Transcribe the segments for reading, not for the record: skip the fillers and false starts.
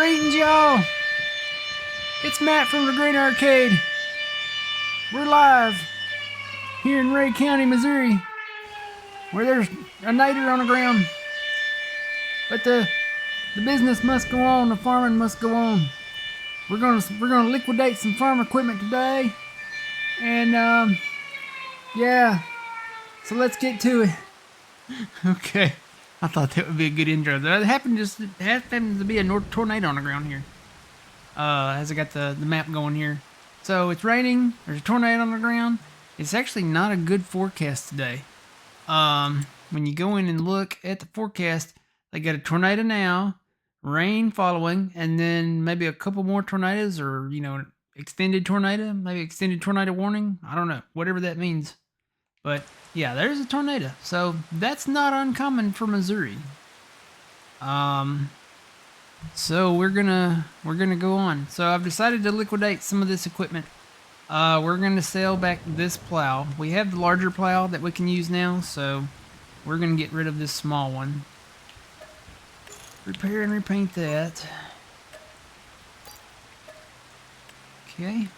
Greetings, y'all. It's Matt from the Great Arcade. We're live here in Ray County, Missouri, where there's a niter on the ground. But the business must go on. The farming must go on. We're gonna liquidate some farm equipment today, and yeah. So let's get to it. Okay. I thought that would be a good intro. That happened to be a tornado on the ground here. As I got the map going here. So it's raining. There's a tornado on the ground. It's actually not a good forecast today. When you go in and look at the forecast, they got a tornado now, rain following, and then maybe a couple more tornadoes, or extended tornado, maybe extended tornado warning. I don't know, whatever that means. But yeah, there's a tornado. So that's not uncommon for Missouri. So we're gonna go on. So I've decided to liquidate some of this equipment. We're gonna sell back this plow. We have the larger plow that we can use now, so we're gonna get rid of this small one. Repair and repaint that. Okay.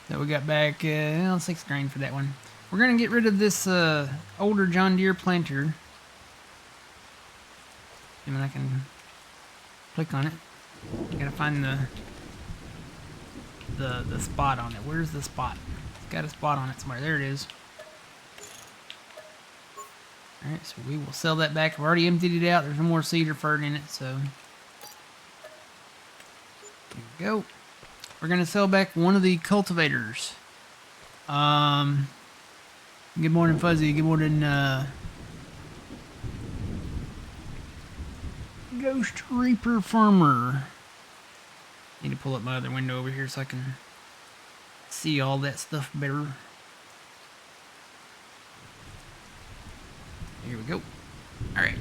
So we got back $6 for that one. We're gonna get rid of this older John Deere planter. And I can click on it. I gotta find the spot on it. Where's the spot? It's got a spot on it somewhere. There it is. Alright, so we will sell that back. I've already emptied it out. There's no more seed or fert in it, so here we go. We're gonna sell back one of the cultivators. Good morning, Fuzzy. Good morning, Ghost Reaper Farmer. Need to pull up my other window over here so I can see all that stuff better. Here we go. Alright.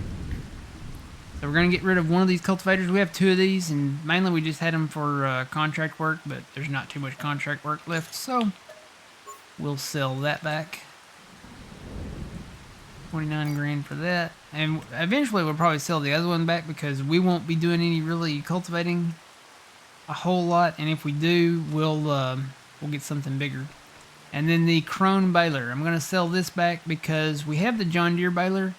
So we're going to get rid of one of these cultivators. We have two of these, and mainly we just had them for contract work, but there's not too much contract work left, so we'll sell that back. 29 grand for that. And eventually we'll probably sell the other one back because we won't be doing any really cultivating a whole lot, and if we do, we'll get something bigger. And then the Krone baler, I'm gonna sell this back because we have the John Deere baler,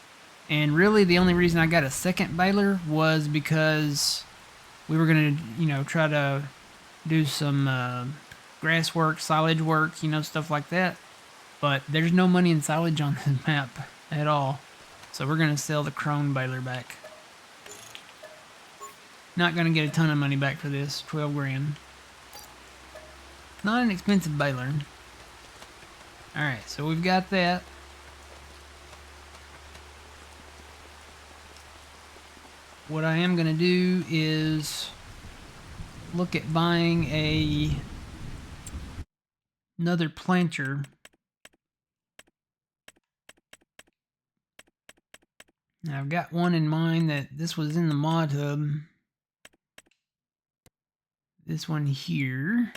and really the only reason I got a second baler was because we were gonna try to do some grass work, silage work, stuff like that, but there's no money in silage on this map at all, so we're gonna sell the Krone baler back. Not gonna get a ton of money back for this, 12 grand. Not an expensive baler. Alright, so we've got that. What I am gonna do is look at buying another planter. Now I've got one in mind that this was in the mod hub. This one here.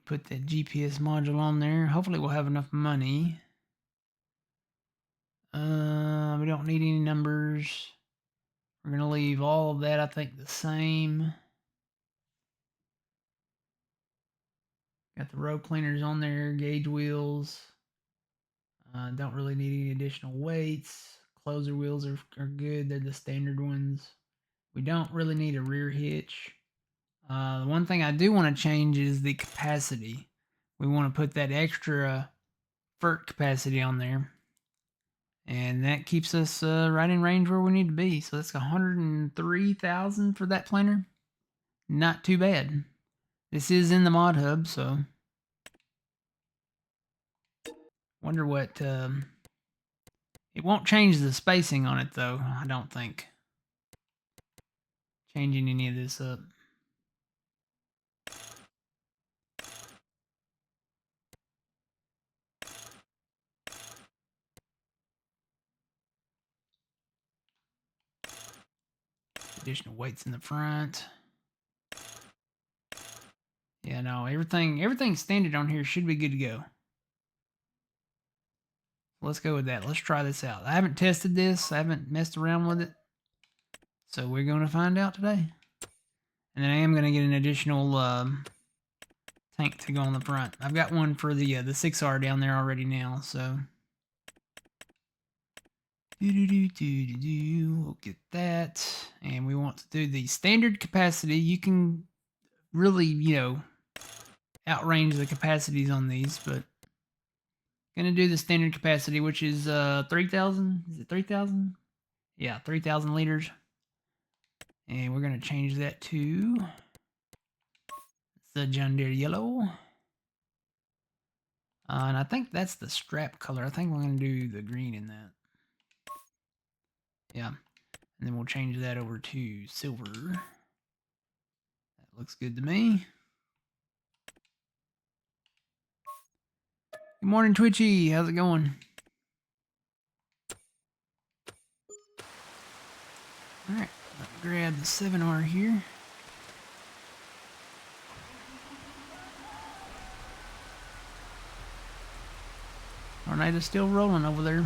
Put that GPS module on there. Hopefully we'll have enough money. We don't need any numbers. We're gonna leave all of that, I think, the same. Got the row cleaners on there, gauge wheels. Don't really need any additional weights. Closer wheels are good. They're the standard ones. We don't really need a rear hitch. The one thing I do want to change is the capacity. We want to put that extra fert capacity on there. And that keeps us right in range where we need to be. So that's 103,000 for that planter. Not too bad. This is in the mod hub, so wonder what it won't change the spacing on it though, I don't think. Changing any of this up. Additional weights in the front. Yeah, no, everything standard on here should be good to go. Let's go with that. Let's try this out. I haven't tested this. I haven't messed around with it. So we're going to find out today. And then I am going to get an additional tank to go on the front. I've got one for the 6R down there already now, so. We'll get that. And we want to do the standard capacity. You can really, you know, outrange the capacities on these, but gonna do the standard capacity, which is 3,000. Is it 3,000? Yeah, 3,000 liters. And we're gonna change that to the John Deere yellow. And I think that's the strap color. I think we're gonna do the green in that. Yeah. And then we'll change that over to silver. That looks good to me. Good morning, Twitchy. How's it going? Alright, let me grab the 7R here. Tornado's still rolling over there.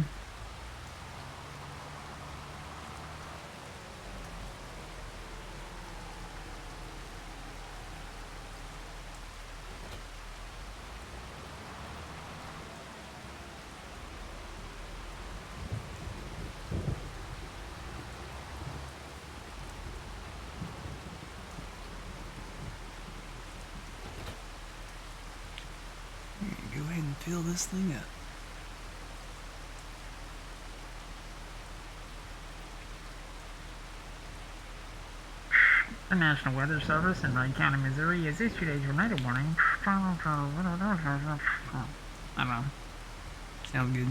Go ahead and fill this thing up. The National Weather Service in Wright County, Missouri has issued a tornado warning. I don't know. Sounds good.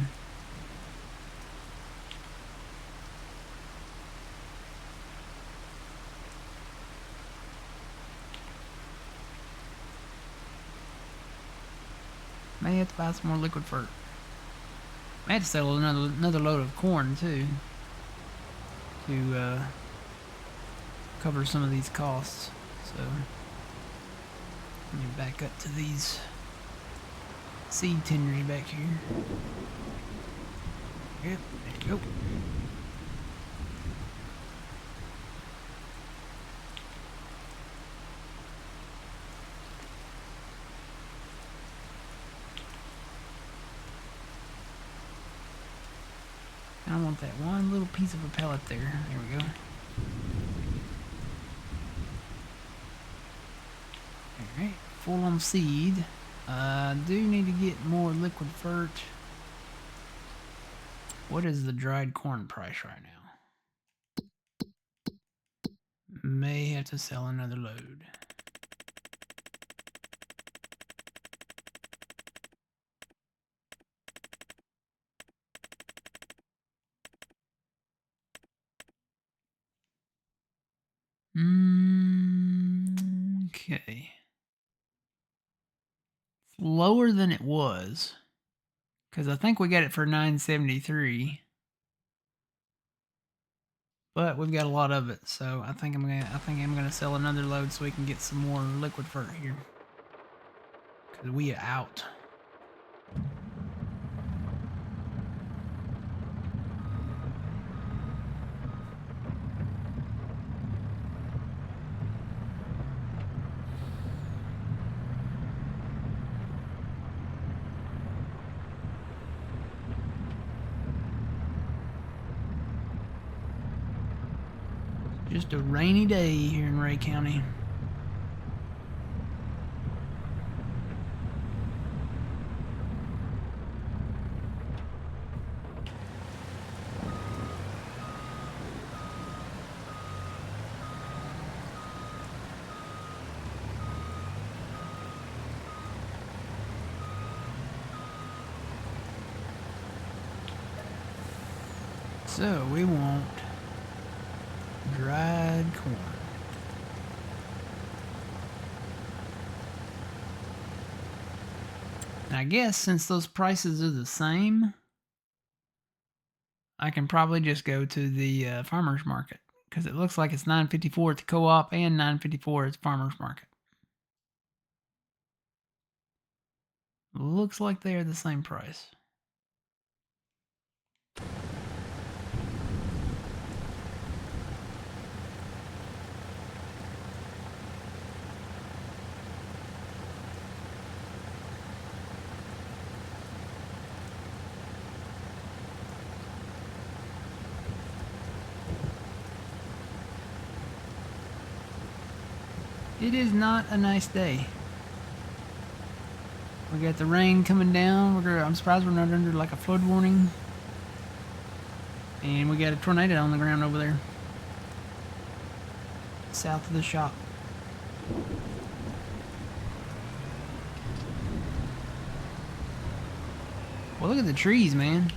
May have to buy some more liquid fert. May have to sell another load of corn too, to cover some of these costs. So let me back up to these seed tenders back here. Yep, there you go. I want that one little piece of a pellet there. There we go. Alright, full on seed. Do need to get more liquid fert. What is the dried corn price right now? May have to sell another load. Okay. Lower than it was, because I think we got it for $9.73, but we've got a lot of it, so I think I'm gonna sell another load so we can get some more liquid fert here, because we are out. Just a rainy day here in Ray County. So we want dried corn. And I guess since those prices are the same, I can probably just go to the farmer's market, because it looks like it's $9.54 at the co-op and $9.54 at the farmer's market. Looks like they are the same price. It is not a nice day. We got the rain coming down. I'm surprised we're not under like a flood warning. And we got a tornado on the ground over there, south of the shop. Well, look at the trees, man.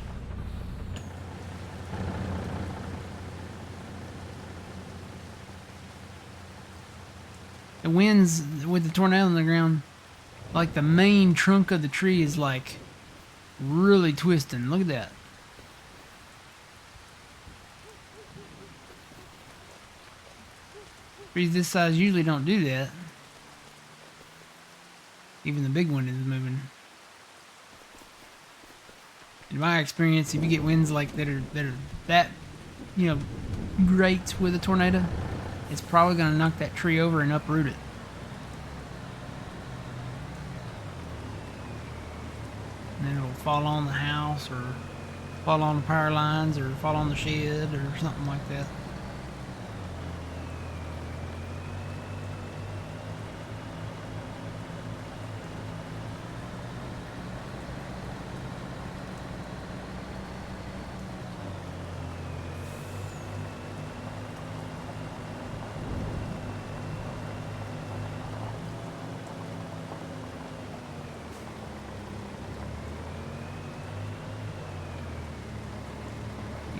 The winds with the tornado on the ground, like the main trunk of the tree is like really twisting. Look at that. Trees this size usually don't do that. Even the big one is moving. In my experience, if you get winds like that are that, you know, great with a tornado, it's probably going to knock that tree over and uproot it. And then it'll fall on the house, or fall on the power lines, or fall on the shed, or something like that.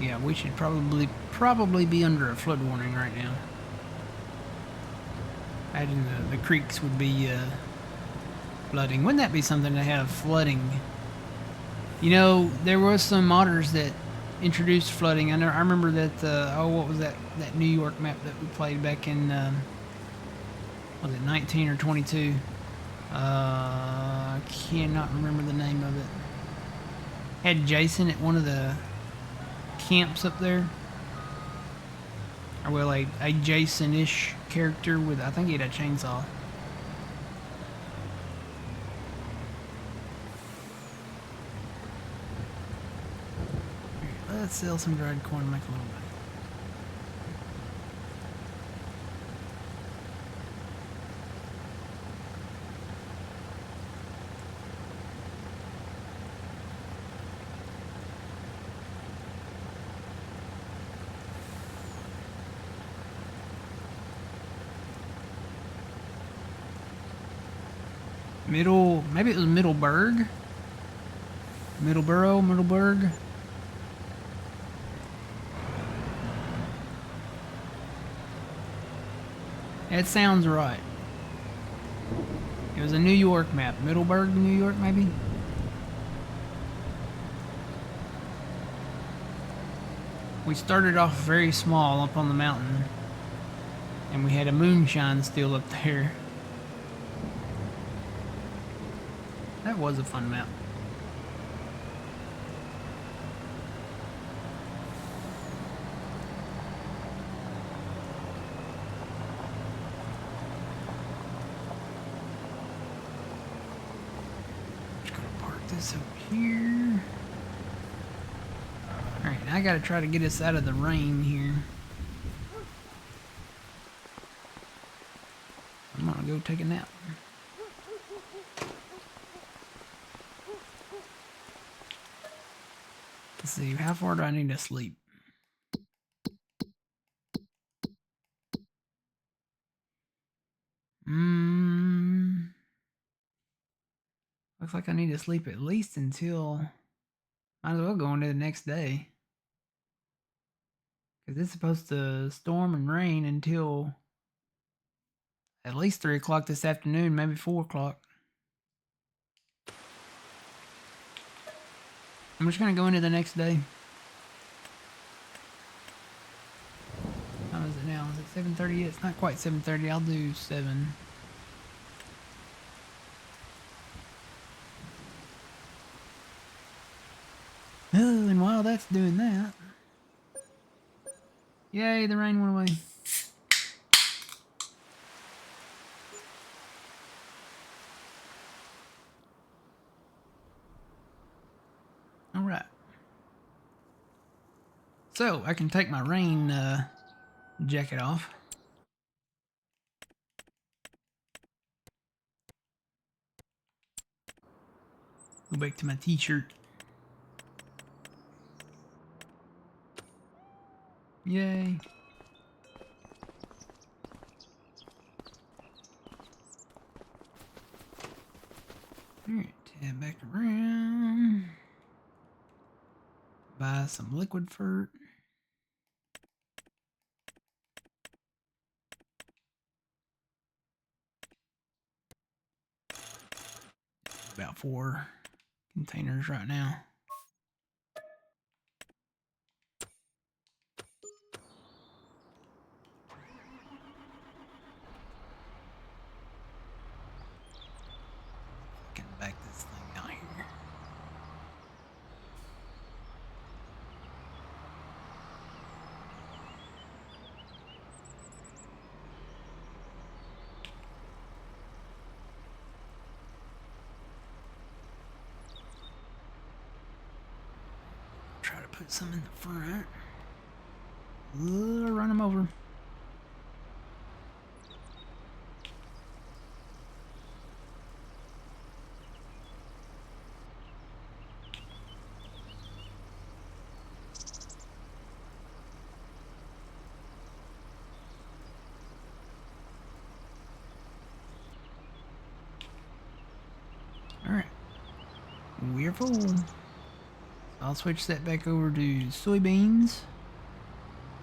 Yeah, we should probably be under a flood warning right now. Imagine the creeks would be flooding. Wouldn't that be something to have flooding? You know, there was some modders that introduced flooding. I remember that. What was that New York map that we played back in? Was it 19 or 22? I cannot remember the name of it. Had Jason at one of the camps up there, or well, a Jason-ish character with, I think he had a chainsaw. Here, let's sell some dried corn and make a little money. Maybe it was Middleburg? Middleburg? That sounds right. It was a New York map. Middleburg, New York, maybe? We started off very small up on the mountain, and we had a moonshine still up there. That was a fun map. Just gonna park this up here. Alright, I gotta try to get us out of the rain here. I'm gonna go take a nap. Let's see, how far do I need to sleep? Looks like I need to sleep at least until, might as well go into the next day. Because it's supposed to storm and rain until at least 3 o'clock this afternoon, maybe 4 o'clock. I'm just going to go into the next day. How is it now? Is it 7:30? It's not quite 7:30. I'll do 7. Oh, and while that's doing that, yay, the rain went away. All right. So I can take my rain jacket off. Go back to my t-shirt. Yay. Alright, tab back around. Buy some liquid fert. About 4 containers right now. I can back this thing out here. Try to put some in the front. Run them over. Alright. We're full. I'll switch that back over to soybeans.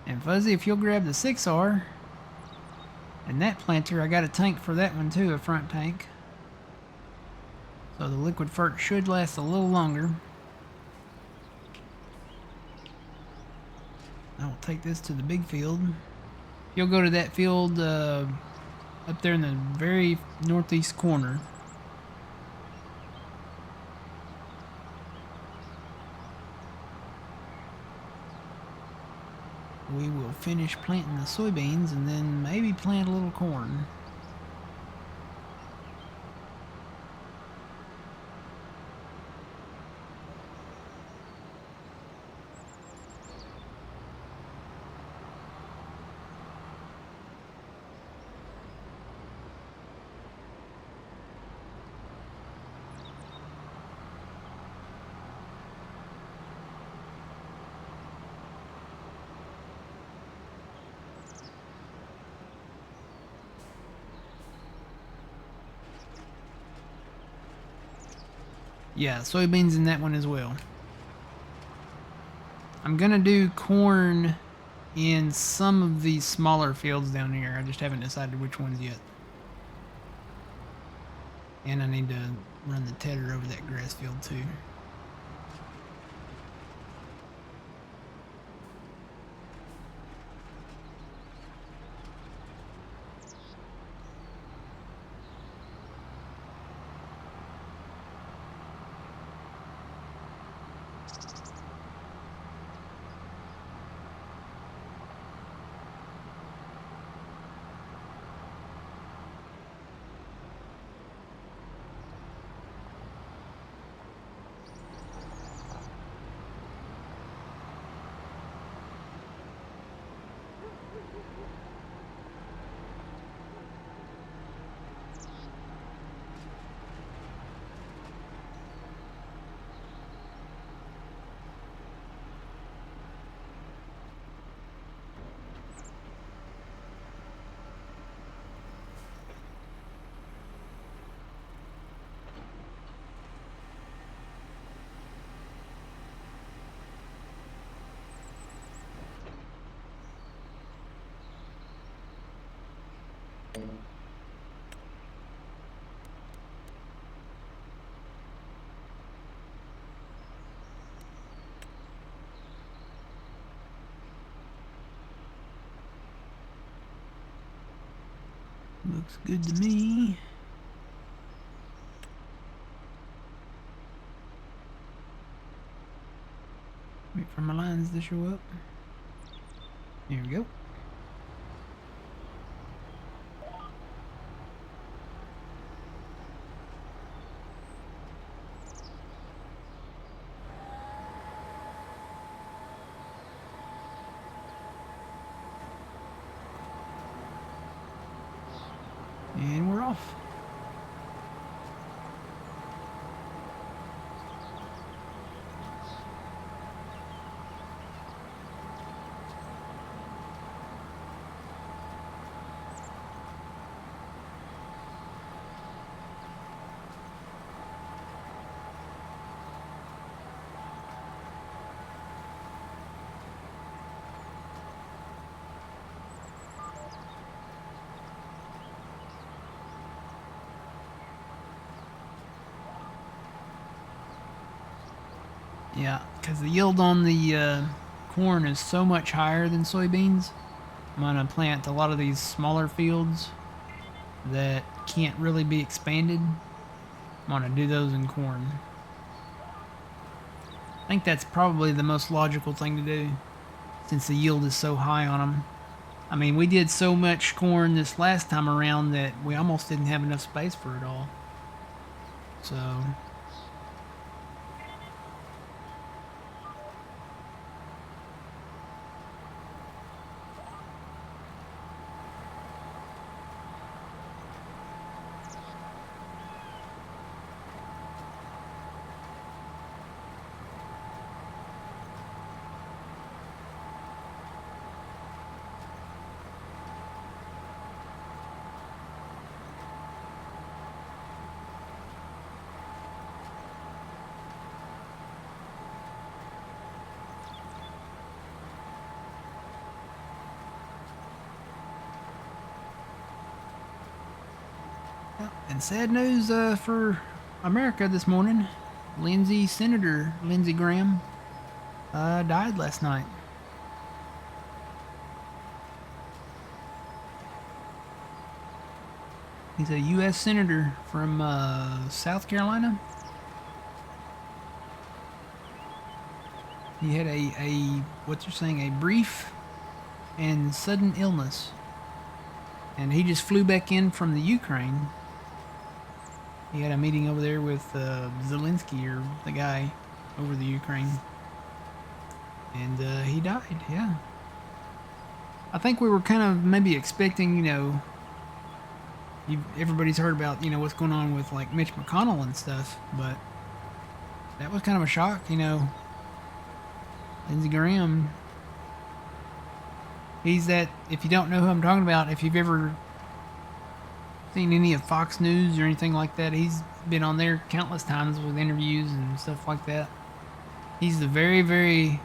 And Fuzzy, if you'll grab the 6R and that planter, I got a tank for that one too, a front tank. So the liquid fert should last a little longer. I will take this to the big field. You'll go to that field up there in the very northeast corner. We will finish planting the soybeans and then maybe plant a little corn. Yeah, soybeans in that one as well. I'm gonna do corn in some of these smaller fields down here. I just haven't decided which ones yet. And I need to run the tedder over that grass field too. Looks good to me. Wait for my lines to show up. There we go. And we're off. Yeah, because the yield on the corn is so much higher than soybeans. I'm going to plant a lot of these smaller fields that can't really be expanded. I'm going to do those in corn. I think that's probably the most logical thing to do since the yield is so high on them. I mean, we did so much corn this last time around that we almost didn't have enough space for it all. So... And sad news for America this morning. Senator Lindsey Graham died last night. He's a U.S. Senator from South Carolina. He had a brief and sudden illness. And he just flew back in from the Ukraine. He had a meeting over there with Zelensky, or the guy over the Ukraine. And he died, yeah. I think we were kind of maybe expecting, you know, everybody's heard about, you know, what's going on with, like, Mitch McConnell and stuff, but that was kind of a shock, you know. Lindsey Graham, he's that, if you don't know who I'm talking about, if you've ever seen any of Fox News or anything like that, he's been on there countless times with interviews and stuff like that. He's the very, very,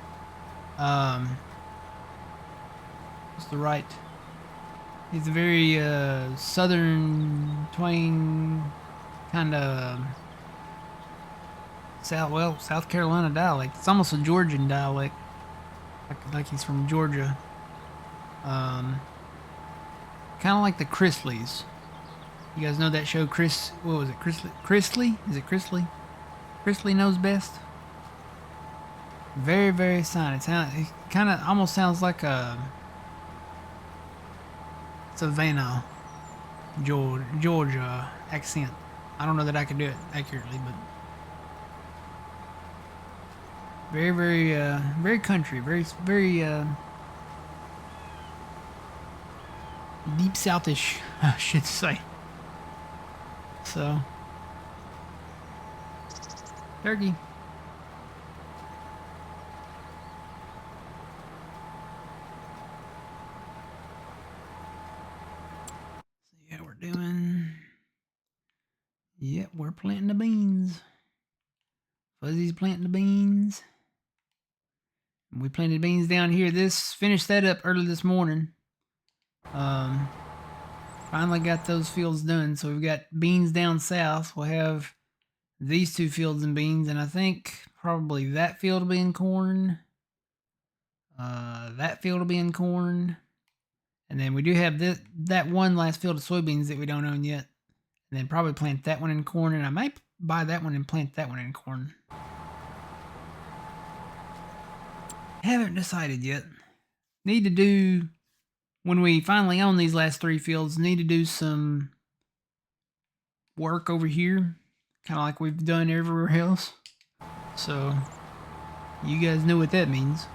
he's a very southern twang kind of South Carolina dialect. It's almost a Georgian dialect, like he's from Georgia. Kind of like the Chrisleys. You guys know that show, what was it, Chrisley? Is it Chrisley? Chrisley Knows Best? Very, very silent. It kind of almost sounds like a Savannah, Georgia accent. I don't know that I could do it accurately, but very, very, very country, very, very deep Southish, I should say. So, turkey. See how we're doing. Yep, we're planting the beans. Fuzzy's planting the beans. We planted beans down here. Finished that up early this morning. Finally got those fields done. So we've got beans down south. We'll have these two fields in beans, and I think probably that field will be in corn. That field will be in corn. And then we do have that one last field of soybeans that we don't own yet. And then probably plant that one in corn, and I might buy that one and plant that one in corn. Haven't decided yet. Need to do, when we finally own these last 3 fields, need to do some work over here, kind of like we've done everywhere else. So, you guys know what that means.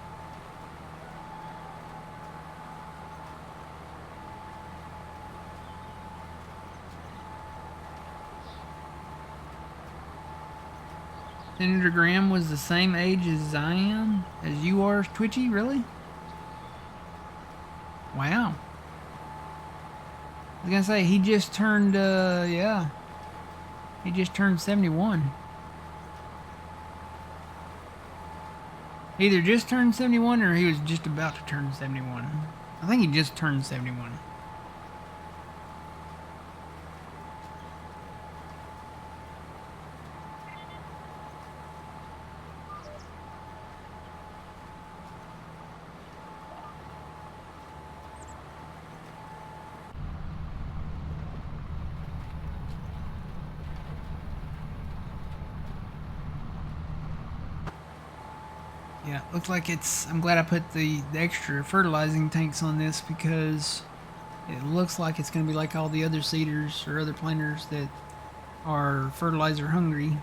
Senator Graham was the same age as I am, as you are, Twitchy, really? Wow. I was gonna say, he just turned, yeah. He just turned 71. Either just turned 71 or he was just about to turn 71. I think he just turned 71. Yeah, looks like it's... I'm glad I put the extra fertilizing tanks on this because it looks like it's going to be like all the other seeders or other planters that are fertilizer hungry.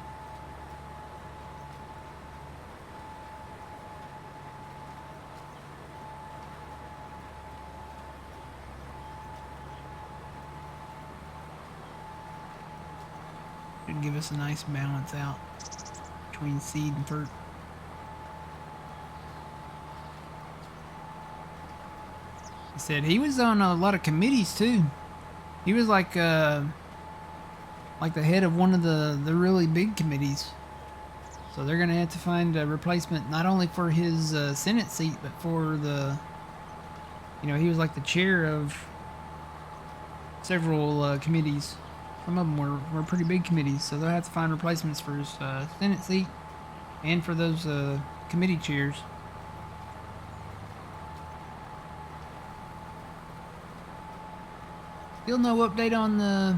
Should give us a nice balance out between seed and fert. He said he was on a lot of committees too. He was like the head of one of the really big committees. So they're gonna have to find a replacement not only for his Senate seat, but for the, you know, he was like the chair of several committees. Some of them were pretty big committees, so they'll have to find replacements for his Senate seat and for those committee chairs. Still no update on the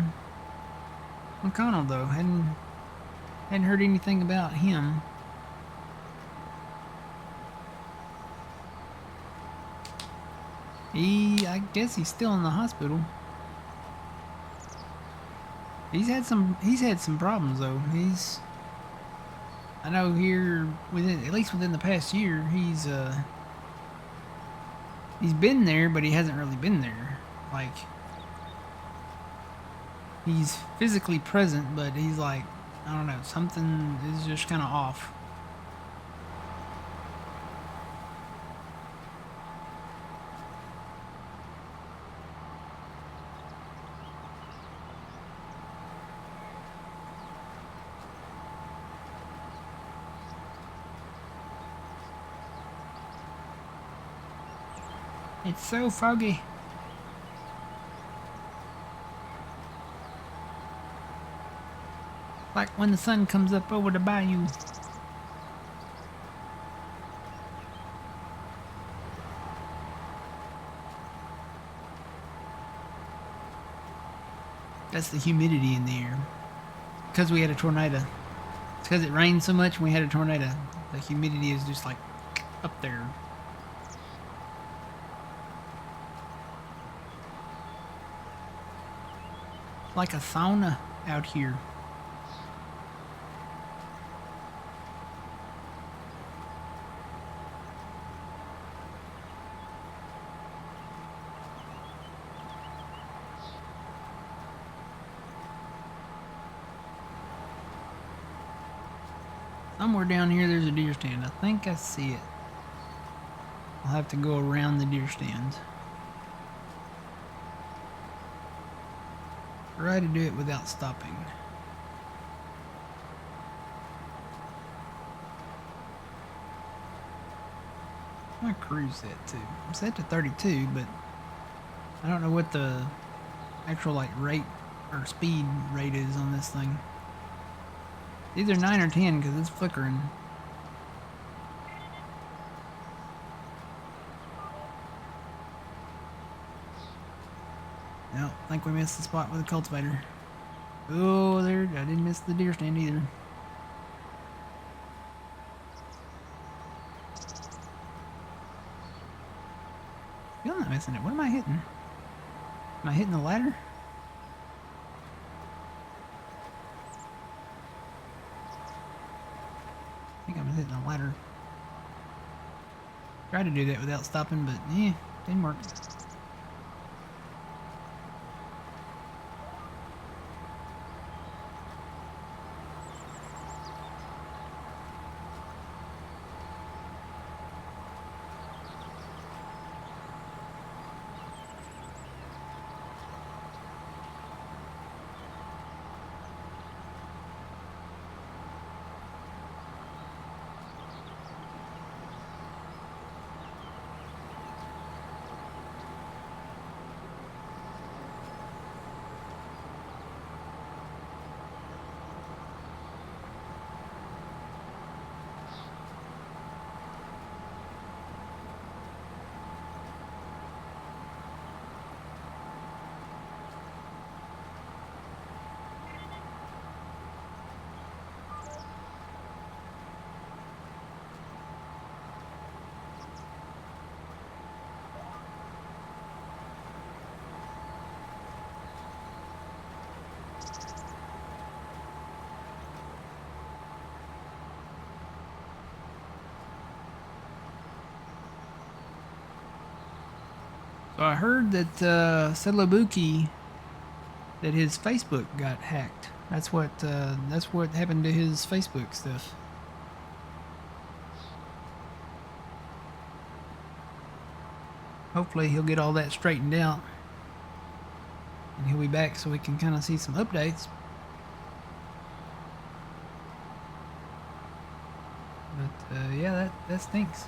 McConnell though. Hadn't heard anything about him. I guess he's still in the hospital. He's had some problems though. I know here at least within the past year, he's been there, but he hasn't really been there. Like, he's physically present, but he's like, I don't know, something is just kind of off. It's so foggy. Like when the sun comes up over the bayou. That's the humidity in the air. Because we had a tornado. It's because it rained so much and we had a tornado. The humidity is just like up there. Like a sauna out here. Somewhere down here there's a deer stand. I think I see it. I'll have to go around the deer stand. Try to do it without stopping. My cruise set to. I'm set to 32, but I don't know what the actual like rate or speed rate is on this thing. Either 9 or 10 because it's flickering. No, I think we missed the spot with the cultivator. Oh, there, I didn't miss the deer stand either. not missing it. What am I hitting? Am I hitting the ladder? I think I'm hitting the ladder. Tried to do that without stopping, but yeah, didn't work. So I heard that Celebuki, that his Facebook got hacked. That's what happened to his Facebook stuff. Hopefully he'll get all that straightened out, and he'll be back so we can kind of see some updates. But yeah, that stinks.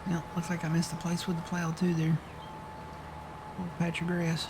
Well, looks like I missed the place with the plow too there. Little patch of grass.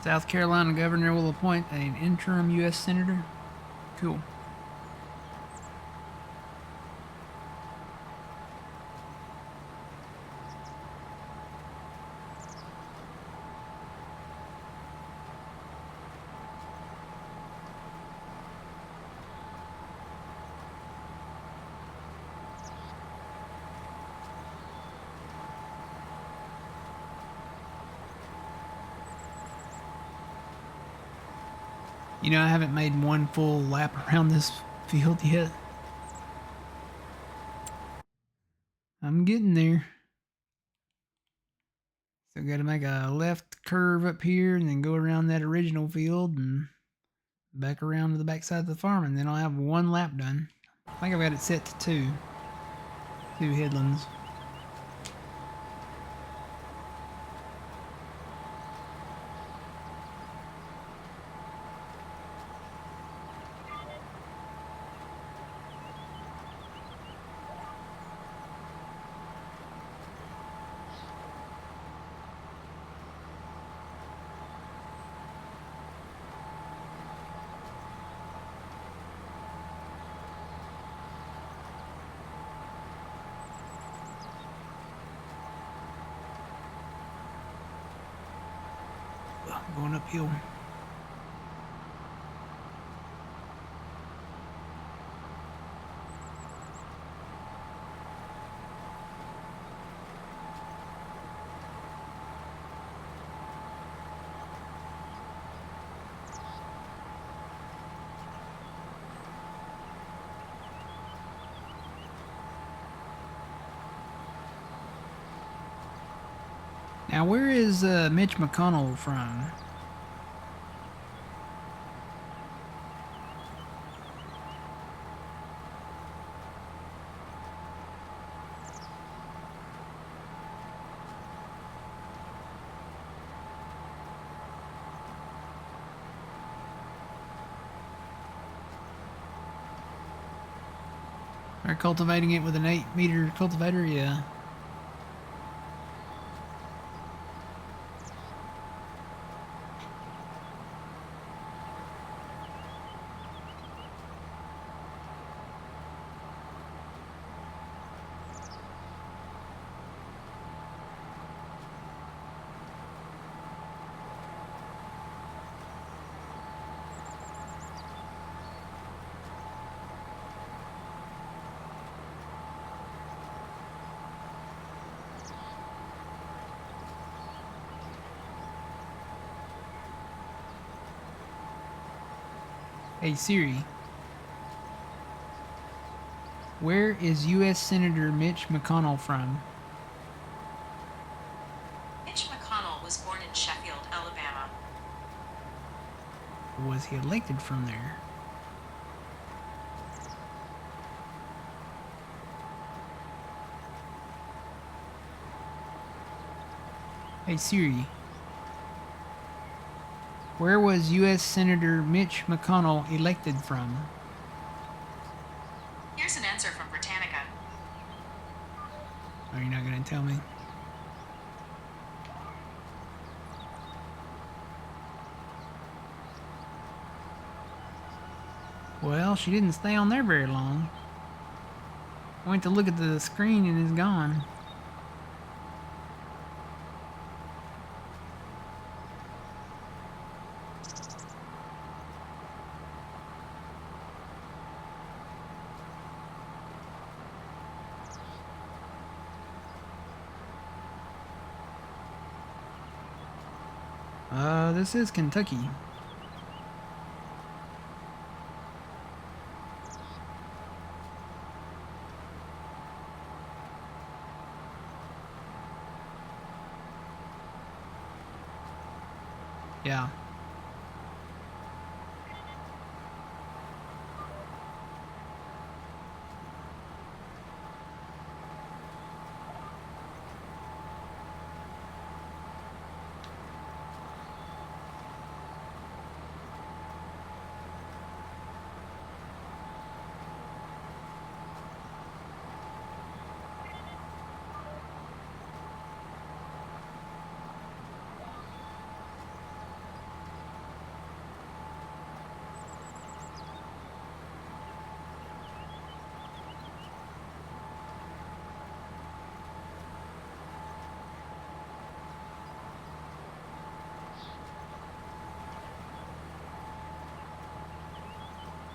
South Carolina governor will appoint an interim U.S. senator. Cool. You know, I haven't made one full lap around this field yet. I'm getting there. So got to make a left curve up here and then go around that original field and back around to the backside of the farm, and then I'll have one lap done. I think I've got it set to two headlands. Going uphill. Now, where is Mitch McConnell from? Or cultivating it with an 8-meter cultivator, yeah. Hey Siri, where is U.S. Senator Mitch McConnell from? Mitch McConnell was born in Sheffield, Alabama. Was he elected from there? Hey Siri, where was U.S. Senator Mitch McConnell elected from? Here's an answer from Britannica. Are you not going to tell me? Well, she didn't stay on there very long. I went to look at the screen and it's gone. This is Kentucky. Yeah.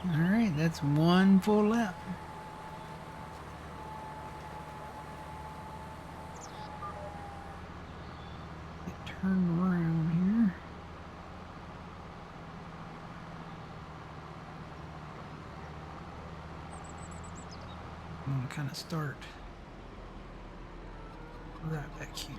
Alright, that's one full lap. Get turned around here. I'm going to kind of start right back here.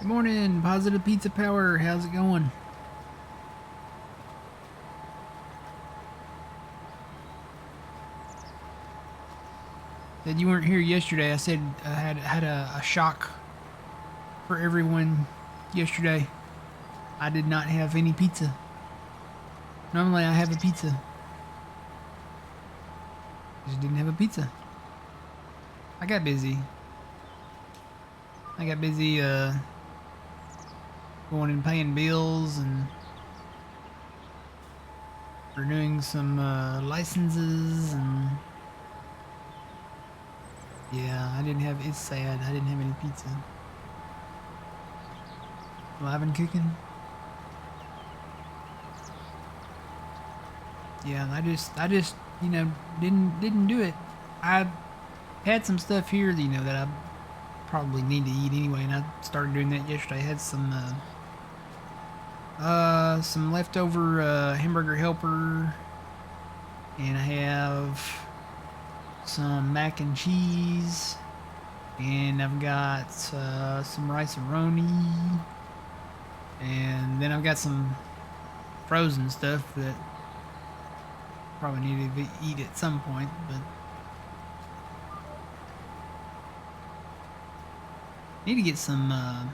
Good morning, Positive Pizza Power. How's it going? Said you weren't here yesterday. I said I had a shock for everyone yesterday. I did not have any pizza. Normally I have a pizza. Just didn't have a pizza. I got busy. Going and paying bills and renewing some licenses, and yeah, it's sad. I didn't have any pizza. Live and kicking. Yeah, I just didn't do it. I had some stuff here, that I probably need to eat anyway, and I started doing that yesterday. I had some leftover hamburger helper, and I have some mac and cheese, and I've got some rice-a-roni, and then I've got some frozen stuff that probably need to eat at some point, but need to get some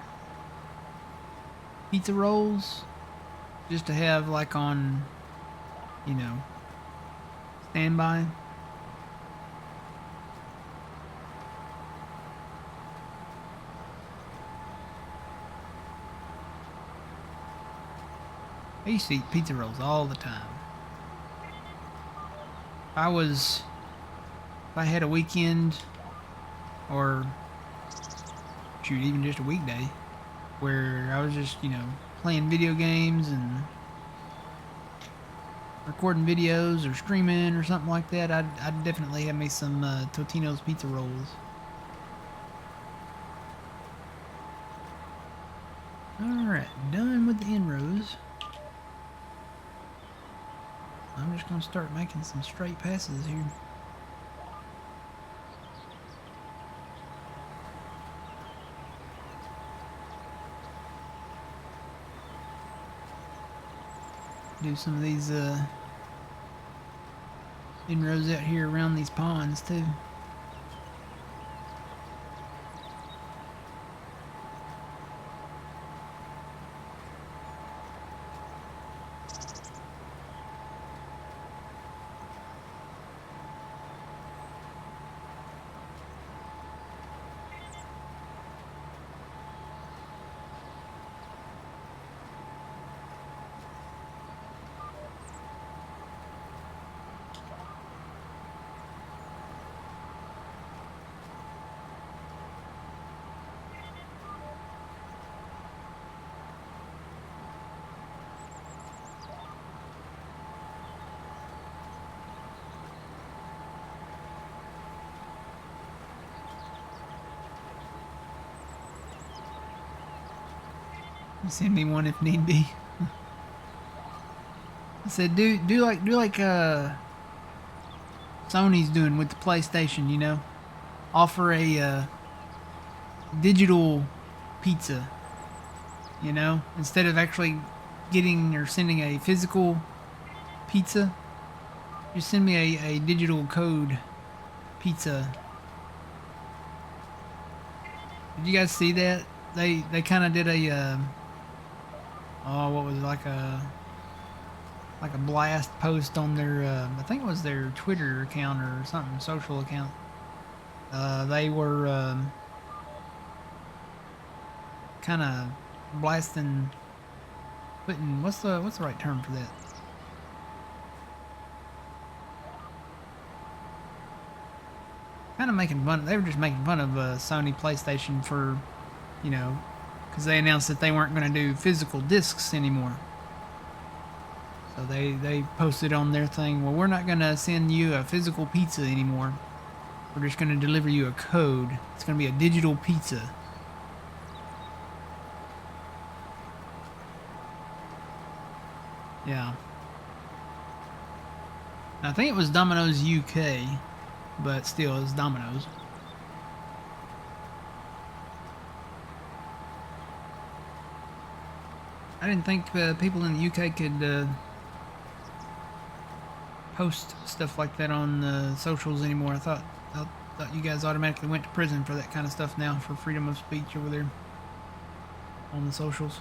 pizza rolls just to have like on, standby. I used to eat pizza rolls all the time. If I had a weekend, or shoot, even just a weekday, where I was just, playing video games and recording videos or streaming or something like that, I'd definitely have me some Totino's pizza rolls. Alright, done with the inrows. I'm just going to start making some straight passes here. Do some of these inrows out here around these ponds too. Send me one if need be. I said, do like Sony's doing with the PlayStation. Offer a digital pizza. Instead of actually getting or sending a physical pizza, just send me a digital code pizza. Did you guys see that? They kind of did a what was it, like a blast post on their I think it was their Twitter account or something, social account. They were kind of blasting, putting what's the right term for that? Kind of making fun. They were just making fun of Sony PlayStation for, because they announced that they weren't going to do physical discs anymore. So they posted on their thing, well, we're not going to send you a physical pizza anymore. We're just going to deliver you a code. It's going to be a digital pizza. Yeah. I think it was Domino's UK, but still, it's Domino's. I didn't think people in the UK could post stuff like that on socials anymore. I thought you guys automatically went to prison for that kind of stuff now, for freedom of speech over there on the socials.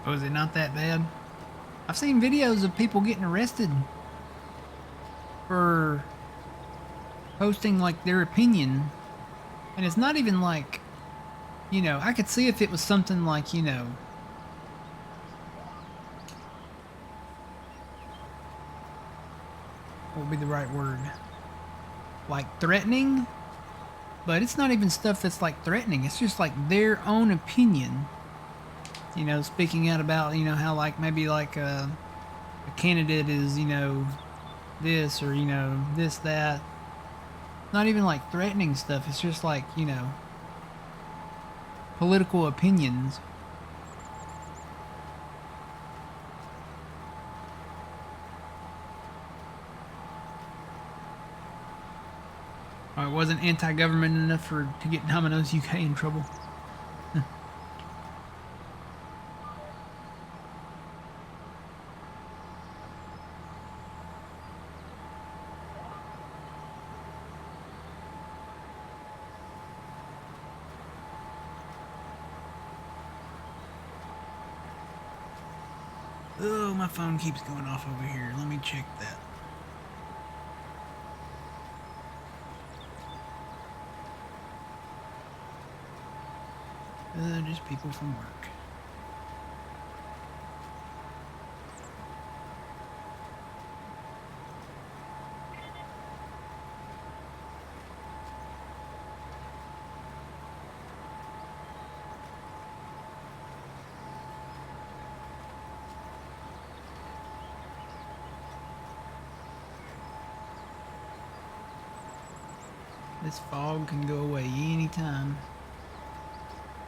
Oh, is it not that bad? I've seen videos of people getting arrested for posting like their opinion, and it's not even like, you know, I could see if it was something like, you know, what would be the right word? Like threatening, but it's not even stuff that's like threatening. It's just like their own opinion. You know, speaking out about, you know, how like maybe like a candidate is, you know, this or, you know, this, that. Not even like threatening stuff. It's just like, you know, political opinions. Or it wasn't anti-government enough to get Domino's UK in trouble. Oh, my phone keeps going off over here. Let me check that. Just people from work. This fog can go away anytime.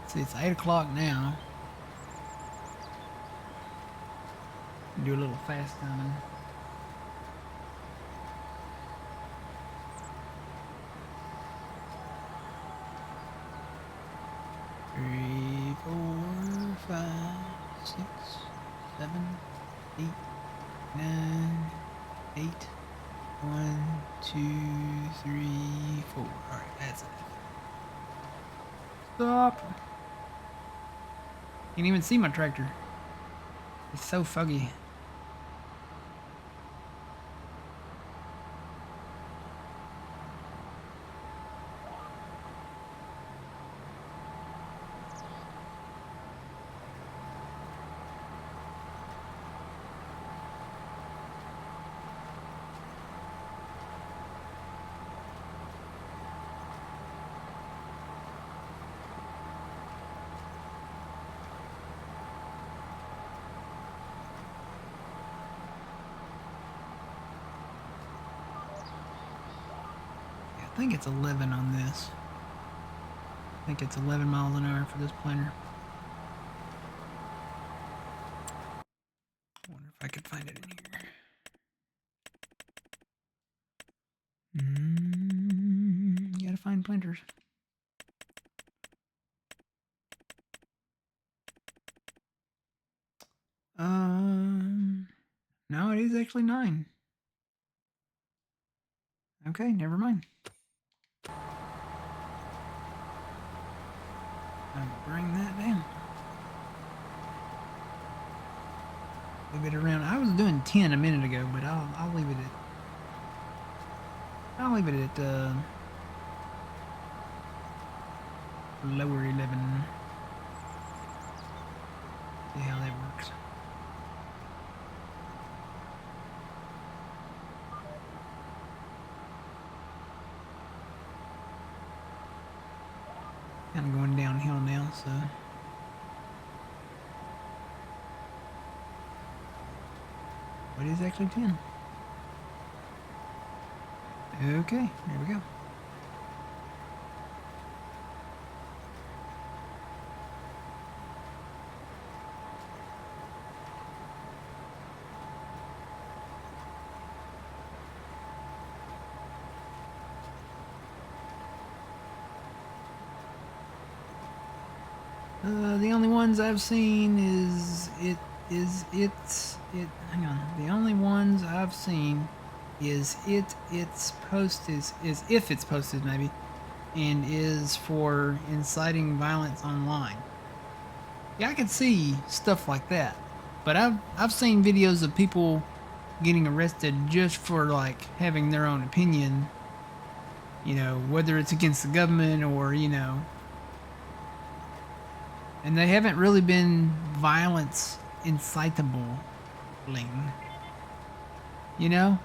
See, it's 8 o'clock now. Do a little fast timing. Three, 4, 5, 6, 7, 8, 9, 8. 1, 2, 3, 4. Alright, that's it. Stop! Can't even see my tractor. It's so foggy. I think it's 11 on this. I think it's 11 miles an hour for this planter. I wonder if I could find it in here. You gotta find planters. No, it is actually 9. Okay, never mind. I'll bring that down. Leave it around. I was doing 10 a minute ago, but I'll leave it at lower 11. See how that works. Kind of going downhill now, so. What is actually 10? Okay, there we go. The only ones I've seen hang on. The only ones I've seen is it's posted is if it's posted maybe, and is for inciting violence online. Yeah, I could see stuff like that, but I've seen videos of people getting arrested just for like having their own opinion. You know, whether it's against the government or and they haven't really been violence incitable, you know.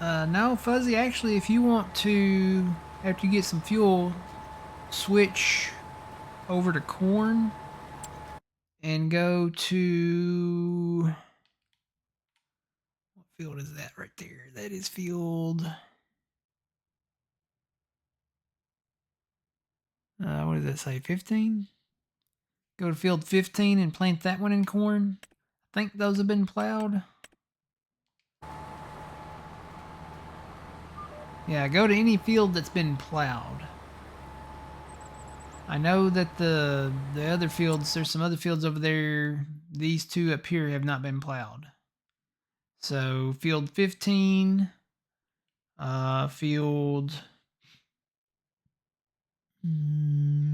No, Fuzzy, actually, if you want to, after you get some fuel, switch over to corn and go to... What field is that right there? That is field... what does that say? 15? Go to field 15 and plant that one in corn. I think those have been plowed. Yeah, go to any field that's been plowed. I know that the other fields, there's some other fields over there. These two up here have not been plowed. So field 15, field...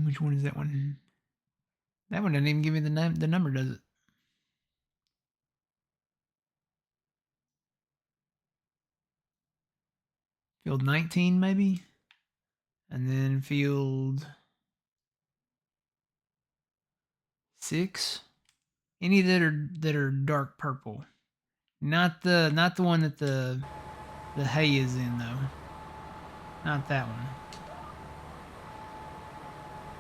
which one is that one? That one doesn't even give me the number, does it? Field 19, maybe? And then field 6. Any that are dark purple. Not the one that the hay is in though. Not that one.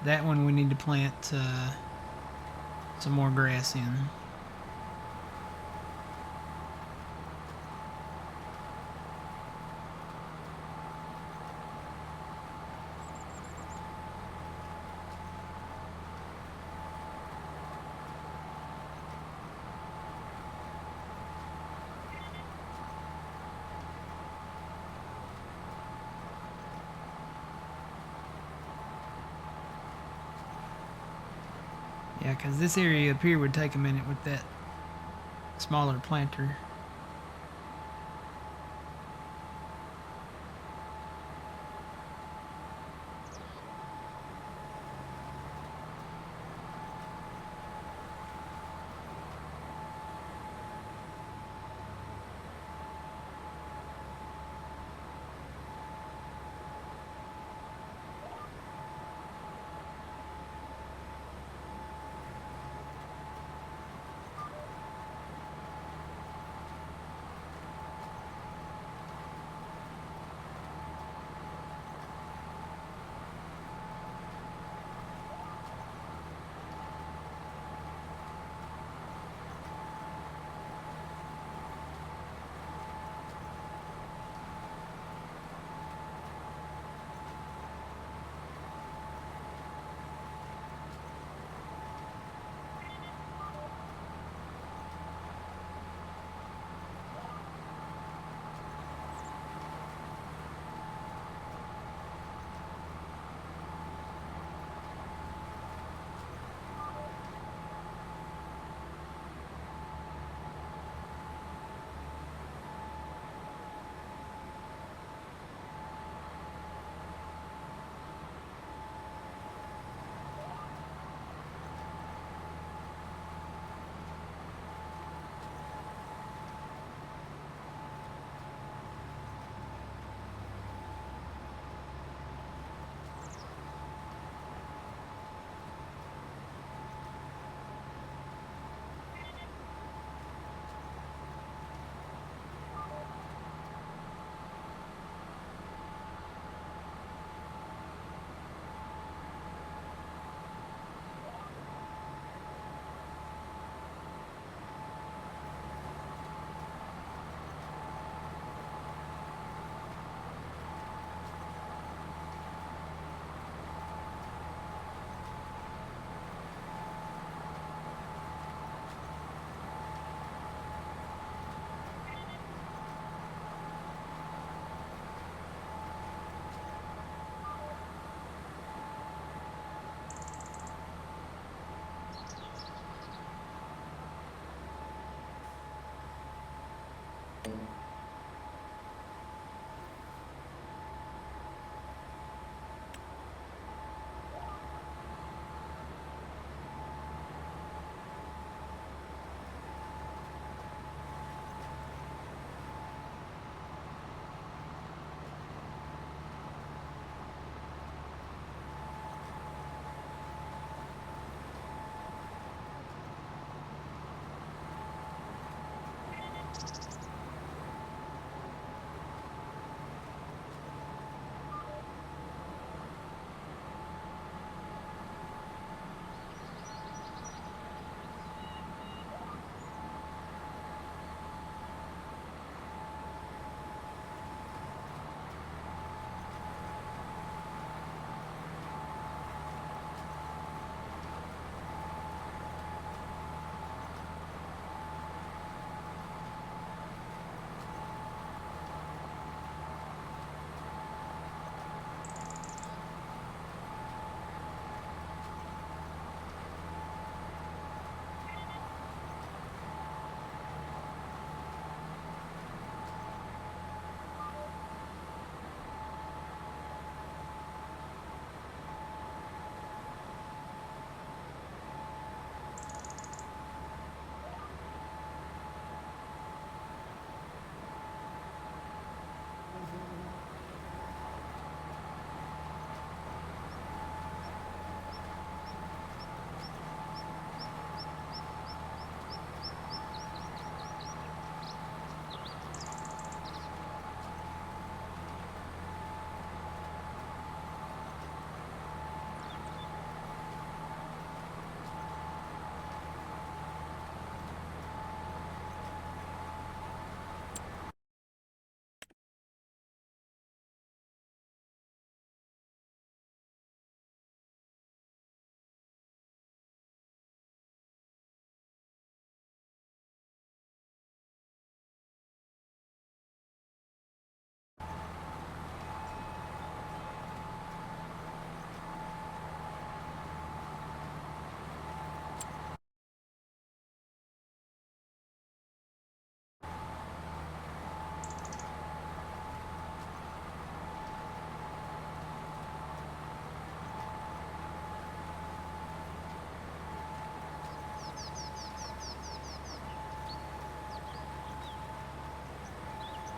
That one we need to plant some more grass in. Yeah, because this area up here would take a minute with that smaller planter.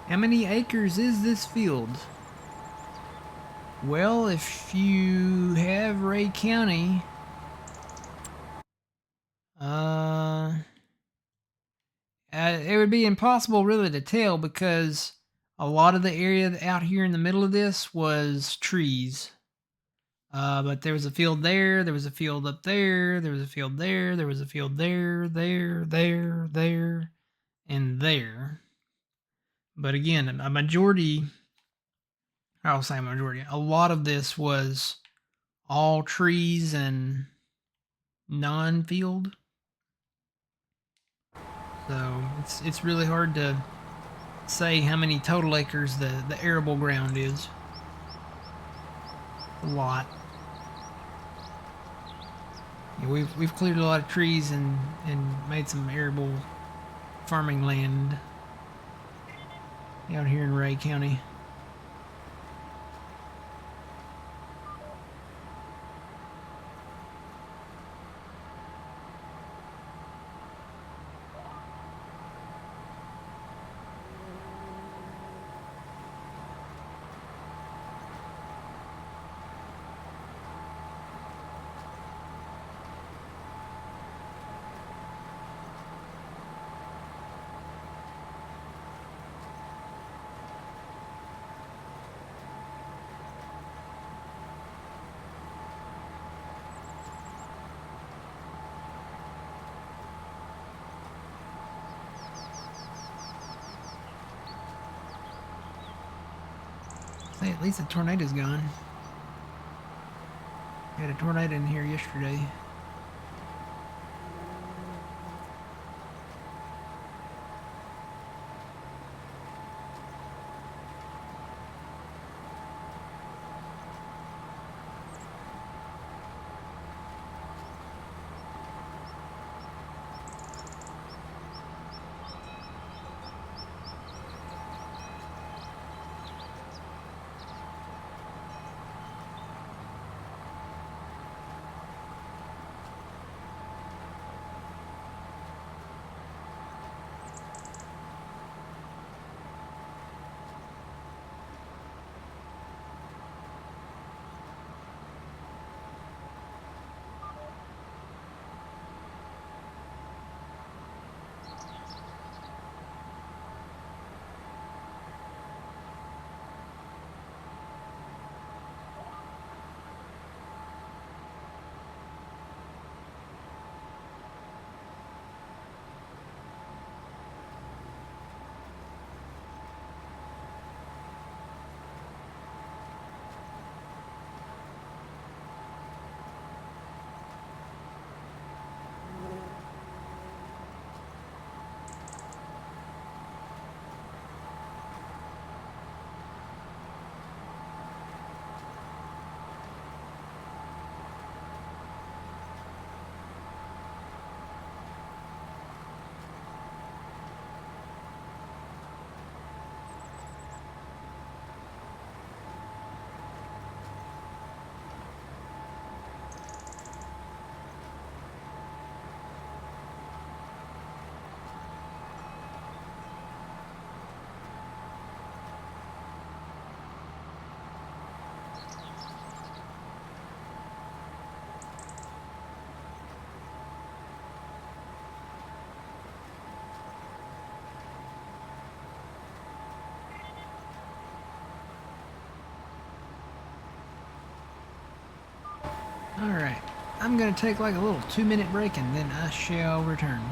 How many acres is this field? Well, if you have Ray County, it would be impossible really to tell because a lot of the area out here in the middle of this was trees. But there was a field there, there was a field up there, there was a field there, there was a field there, there, and there. But again, a majority, I'll say majority, a lot of this was all trees and non-field. So it's really hard to say how many total acres the arable ground is. A lot. Yeah, we've cleared a lot of trees and made some arable farming land out here in Ray County. Hey, at least the tornado's gone. We had a tornado in here yesterday. Alright, I'm gonna take like a little 2-minute break and then I shall return.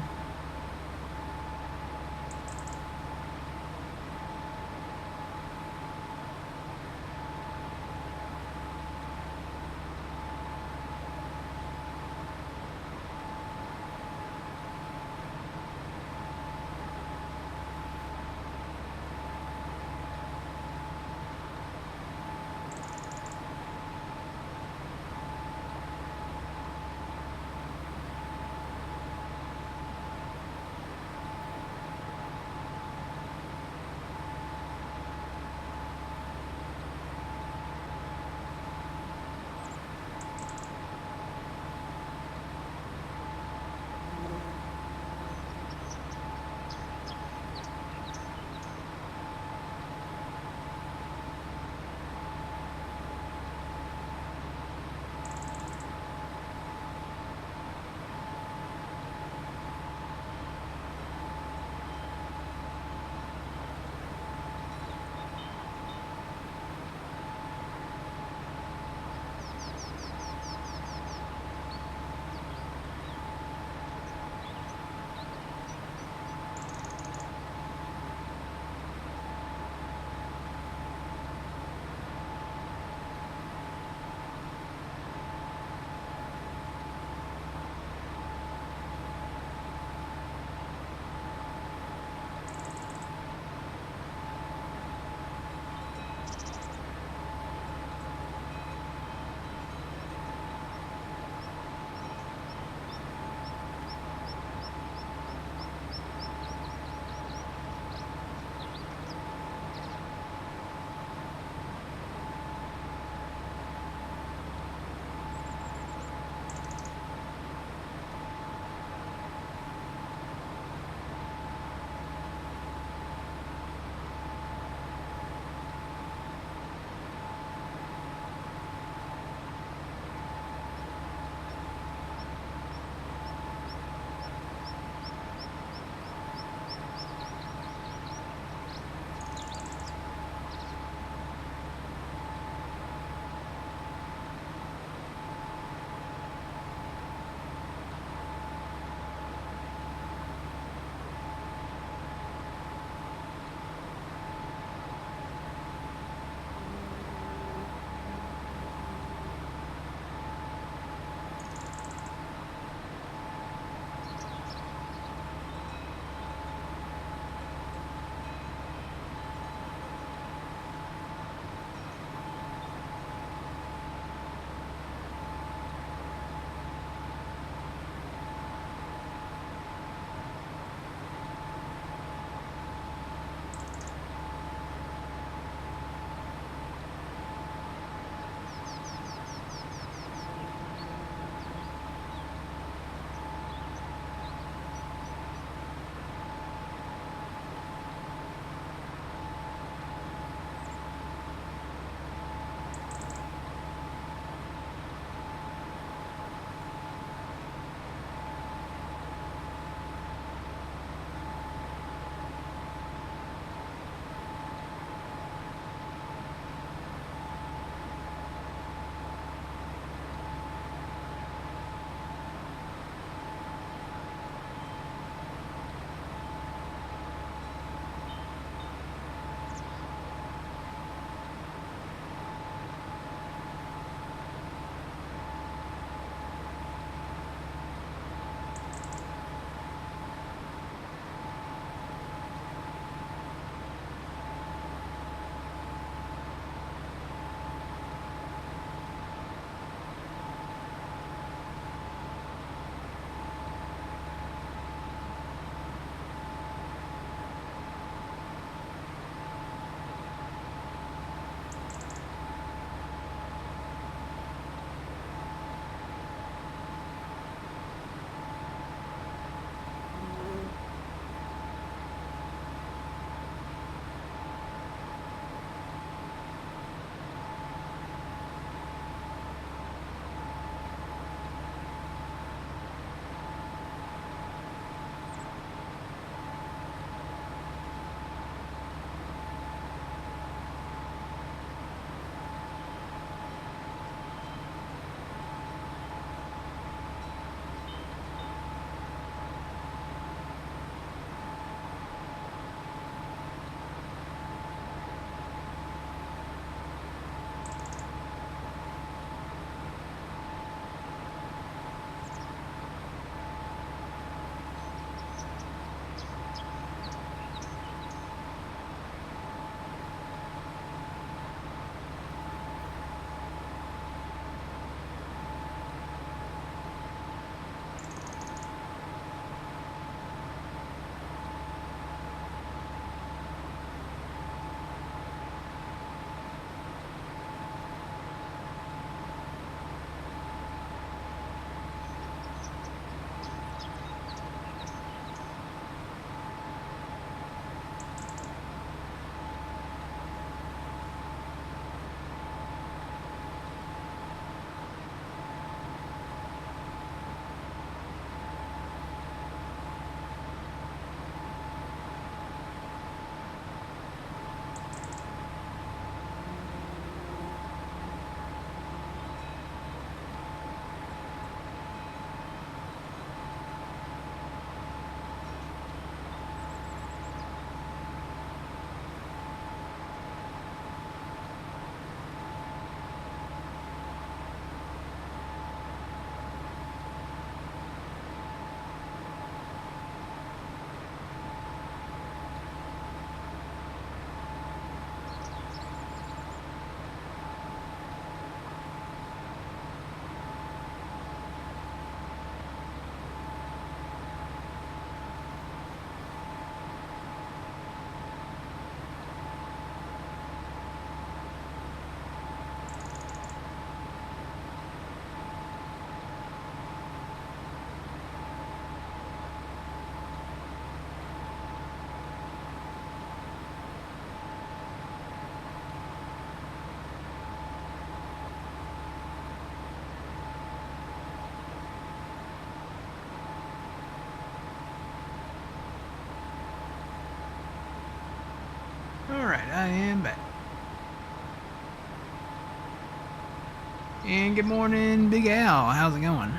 Alright, I am back. And good morning, Big Al. How's it going?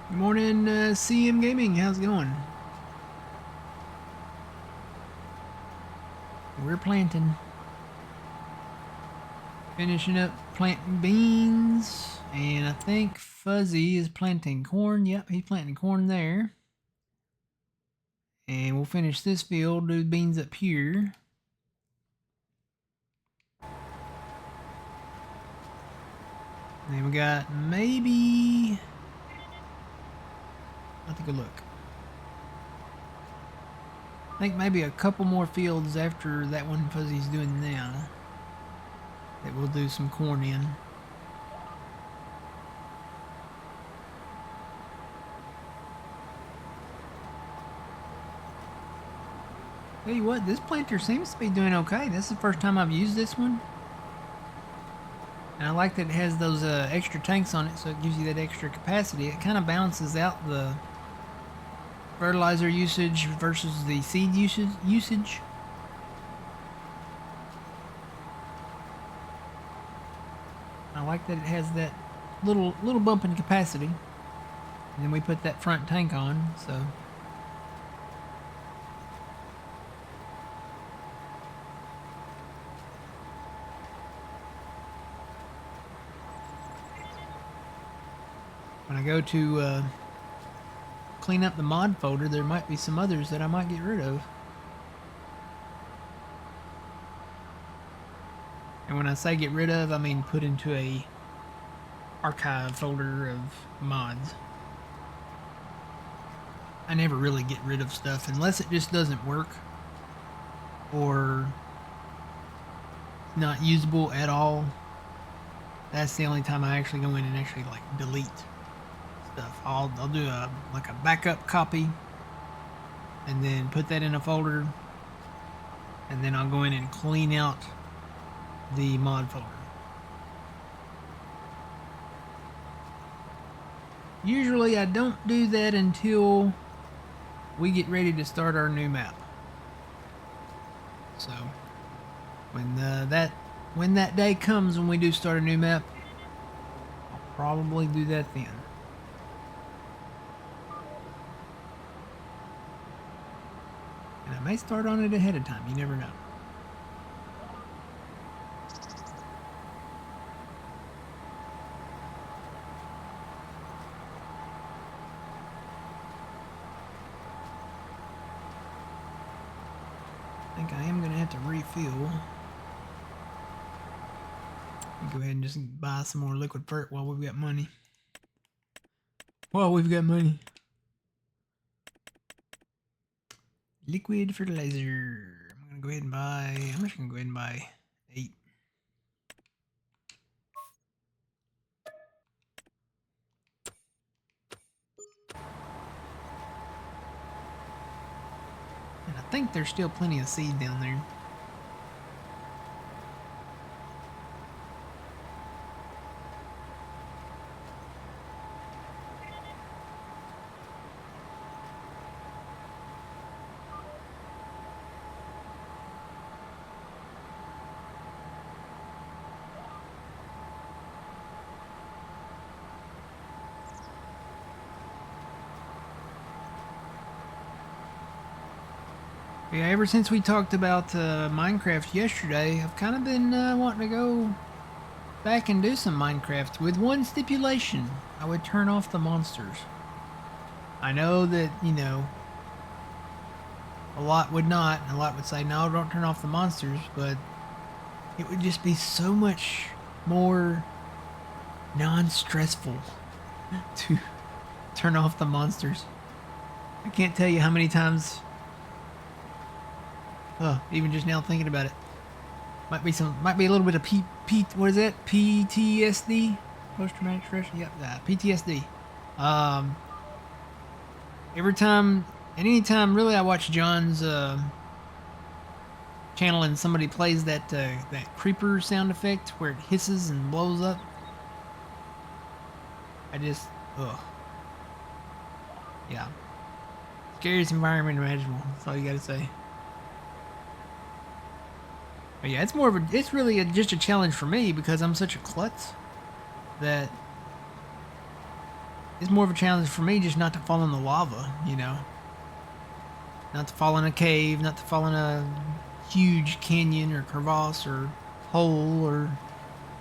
Good morning, CM Gaming. How's it going? We're planting. Finishing up planting beans. And I think Fuzzy is planting corn. Yep, he's planting corn there. And we'll finish this field, do beans up here. And then we got maybe... I'll take a look. I think maybe a couple more fields after that one Fuzzy's doing now that we'll do some corn in. Tell you what, this planter seems to be doing okay. This is the first time I've used this one. And I like that it has those extra tanks on it, so it gives you that extra capacity. It kind of balances out the fertilizer usage versus the seed usage. I like that it has that little bump in capacity. And then we put that front tank on, so... When I go to clean up the mod folder, there might be some others that I might get rid of. And when I say get rid of, I mean put into a archive folder of mods. I never really get rid of stuff unless it just doesn't work or not usable at all. That's the only time I actually go in and actually like delete stuff. I'll do a backup copy and then put that in a folder, and then I'll go in and clean out the mod folder. Usually I don't do that until we get ready to start our new map. So when that day comes when we do start a new map, I'll probably do that then. And I may start on it ahead of time, you never know. I think I am going to have to refill. Go ahead and just buy some more liquid fert while we've got money. Liquid fertilizer. I'm gonna go ahead and buy. I'm just gonna go ahead and buy 8. And I think there's still plenty of seed down there. Yeah, ever since we talked about Minecraft yesterday, I've kind of been wanting to go back and do some Minecraft with one stipulation. I would turn off the monsters. I know that, you know, a lot would not. A lot would say, no, don't turn off the monsters, but it would just be so much more non-stressful to turn off the monsters. I can't tell you how many times... Oh, even just now thinking about it, might be a little bit of what is that? PTSD, post-traumatic stress. Yep, PTSD. Every time, and anytime really, I watch John's channel and somebody plays that creeper sound effect where it hisses and blows up. I just, yeah, scariest environment imaginable. That's all you gotta say. But yeah, it's really just a challenge for me because I'm such a klutz that it's more of a challenge for me just not to fall in the lava, you know? Not to fall in a cave, not to fall in a huge canyon or crevasse or hole or,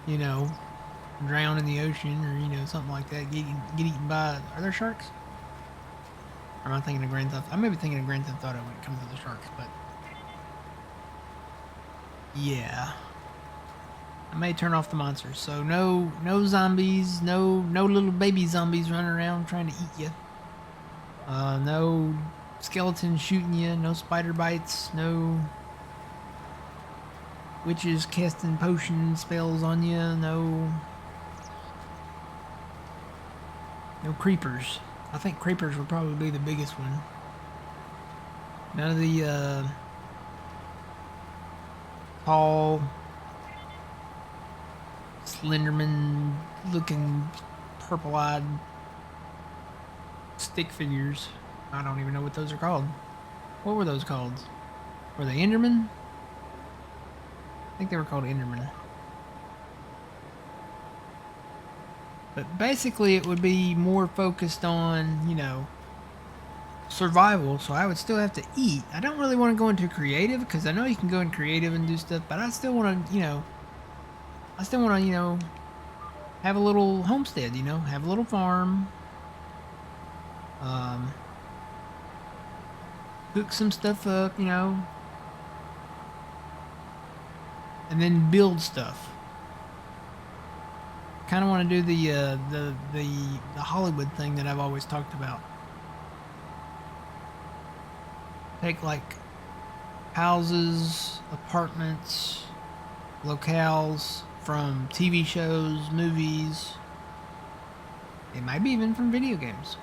you know, drown in the ocean or, you know, something like that. Get eaten by. Are there sharks? Or am I thinking of Grand Theft? I may be thinking of Grand Theft Auto when it comes to the sharks, but yeah. I may turn off the monsters. So no zombies, no little baby zombies running around trying to eat you. No skeletons shooting you, no spider bites, no witches casting potion spells on you, no creepers. I think creepers would probably be the biggest one. None of the tall Slenderman looking purple-eyed stick figures. I don't even know what those are called. What were those called? Were they Endermen? I think they were called Endermen. But basically it would be more focused on, you know, survival, so I would still have to eat. I don't really want to go into creative because I know you can go in creative and do stuff, but I still want to, you know, have a little homestead, you know, have a little farm. Cook some stuff up, you know, and then build stuff. Kind of want to do the Hollywood thing that I've always talked about. Take like houses, apartments, locales from TV shows, movies. It might be even from video games.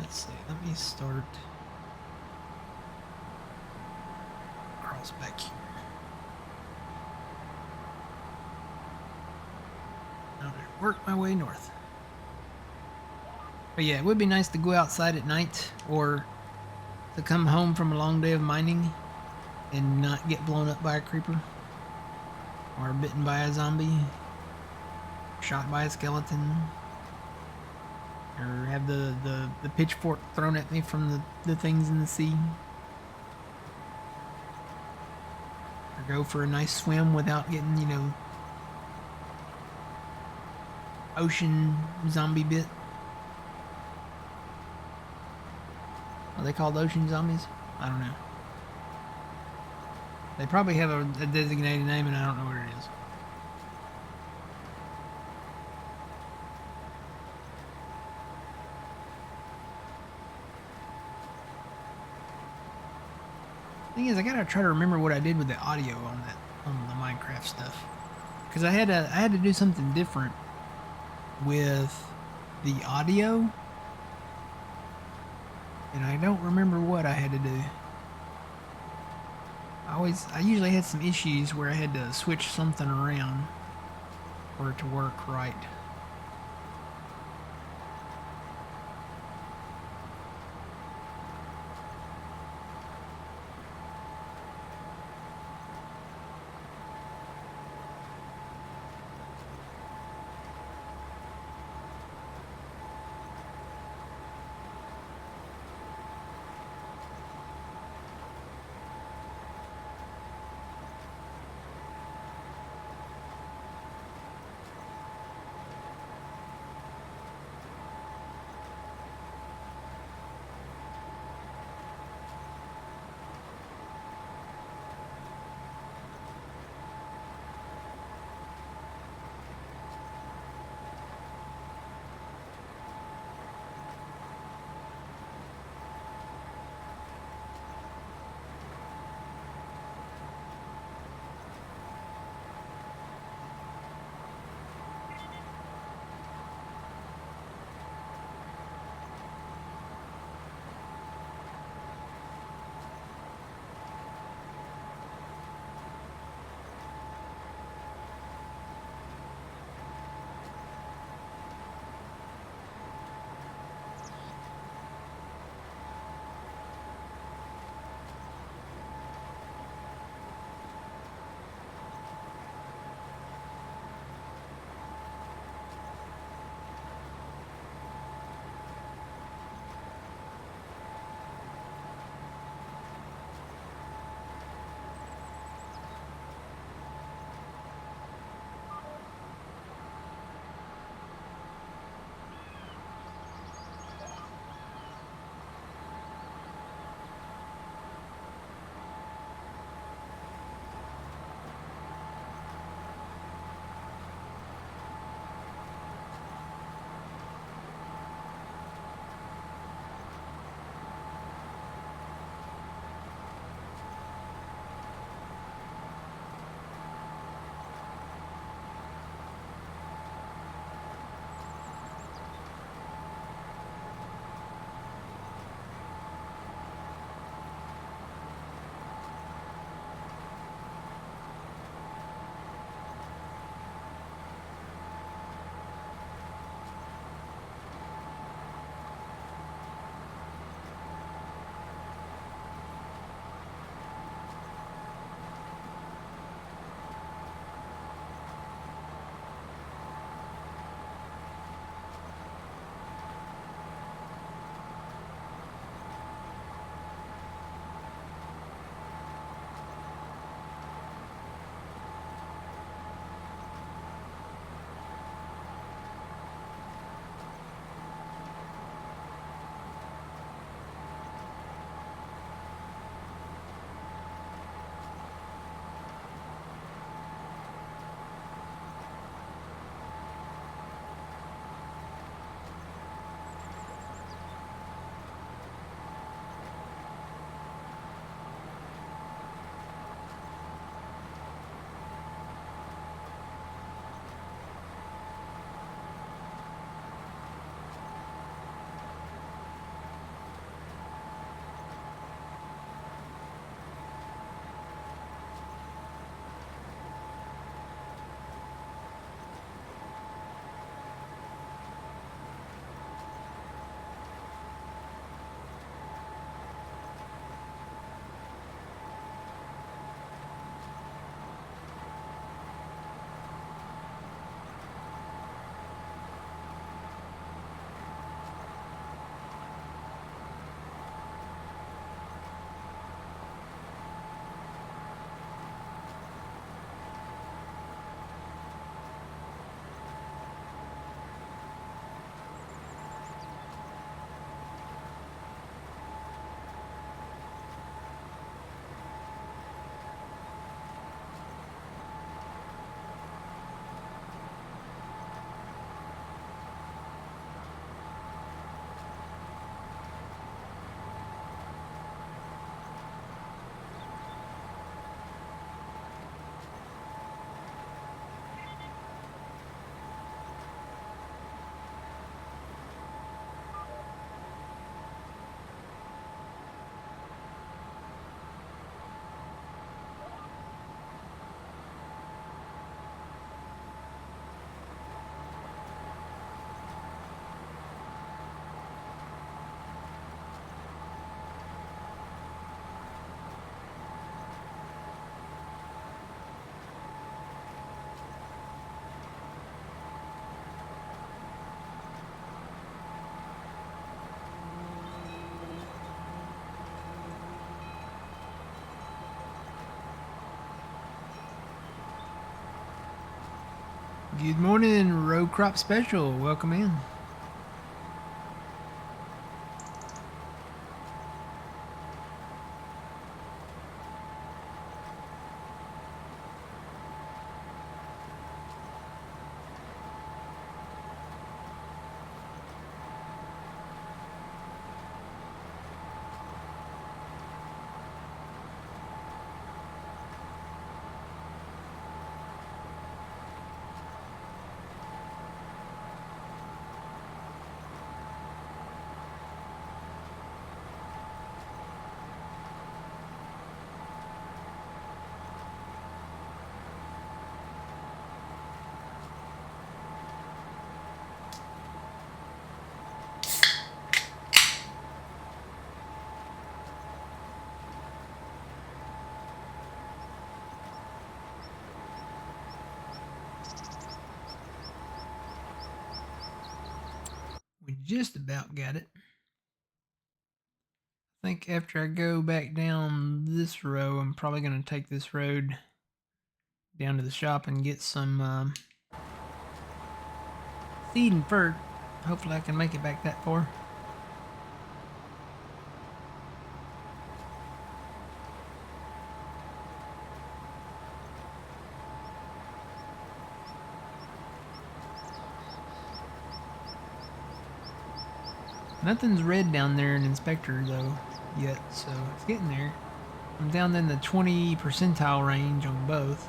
Let's see. Let me start. Cross back here. Now to work my way north. But yeah, it would be nice to go outside at night or to come home from a long day of mining and not get blown up by a creeper or bitten by a zombie, shot by a skeleton, or have the pitchfork thrown at me from the things in the sea, or go for a nice swim without getting, you know, ocean zombie bit. Are they called ocean zombies? I don't know. They probably have a designated name and I don't know what it is. Thing is, I gotta try to remember what I did with the audio on the Minecraft stuff, because I had to do something different with the audio, and I don't remember what I had to do. I usually had some issues where I had to switch something around for it to work right. Good morning, row crop special. Welcome in. We just about got it. I think after I go back down this row, I'm probably going to take this road down to the shop and get some seed and fert. Hopefully I can make it back that far. Nothing's red down there in Inspector though yet, so it's getting there. I'm down in the 20 percentile range on both.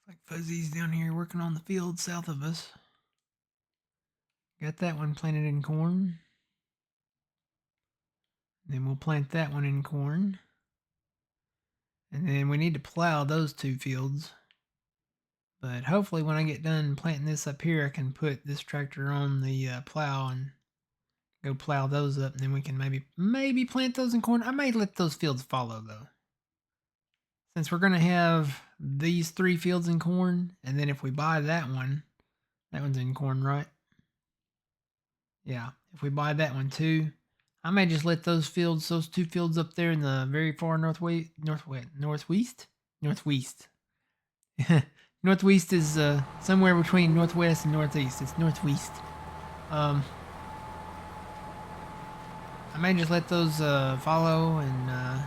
Like Fuzzy's down here working on the field south of us. Got that one planted in corn. Then we'll plant that one in corn. And then we need to plow those two fields. But hopefully when I get done planting this up here, I can put this tractor on the plow and go plow those up. And then we can maybe plant those in corn. I may let those fields follow though. Since we're going to have these 3 fields in corn, and then if we buy that one's in corn, right? Yeah, if we buy that one too, I may just let those 2 fields up there in the very far northwest. Northwest is somewhere between northwest and northeast. It's northwest. I may just let those follow and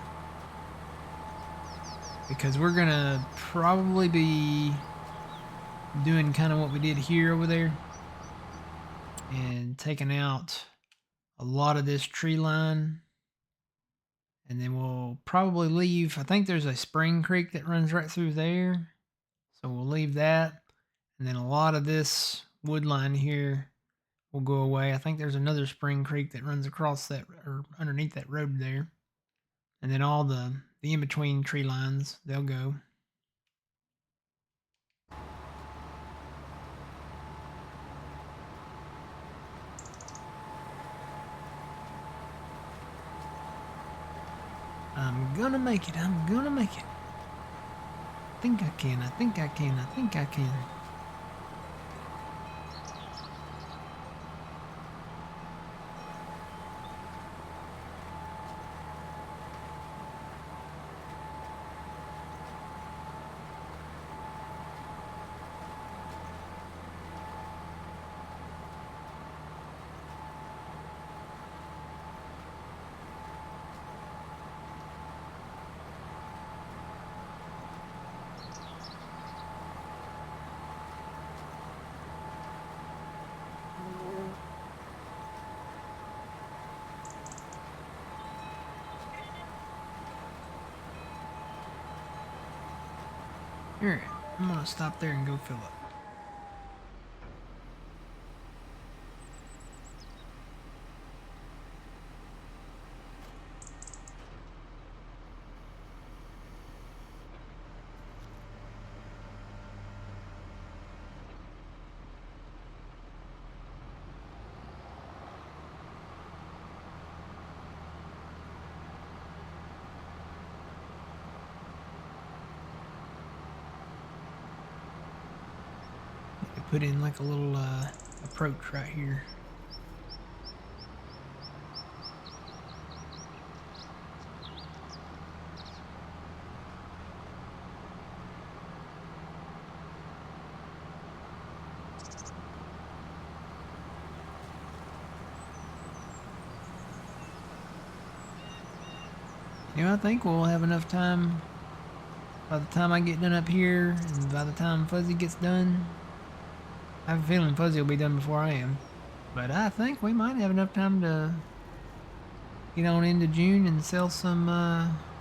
because we're gonna probably be doing kind of what we did here over there and taking out a lot of this tree line, and then we'll probably leave. I think there's a spring creek that runs right through there, so we'll leave that, and then a lot of this wood line here will go away. I think there's another spring creek that runs across that or underneath that road there, and then all the in-between tree lines, they'll go. I'm gonna make it. I'm gonna make it. I think I can. I think I can. I think I can. Here, I'm gonna stop there and go fill up. Put in like a little approach right here. You know, I think we'll have enough time by the time I get done up here and by the time Fuzzy gets done. I have a feeling Fuzzy will be done before I am. But I think we might have enough time to get on into June and sell some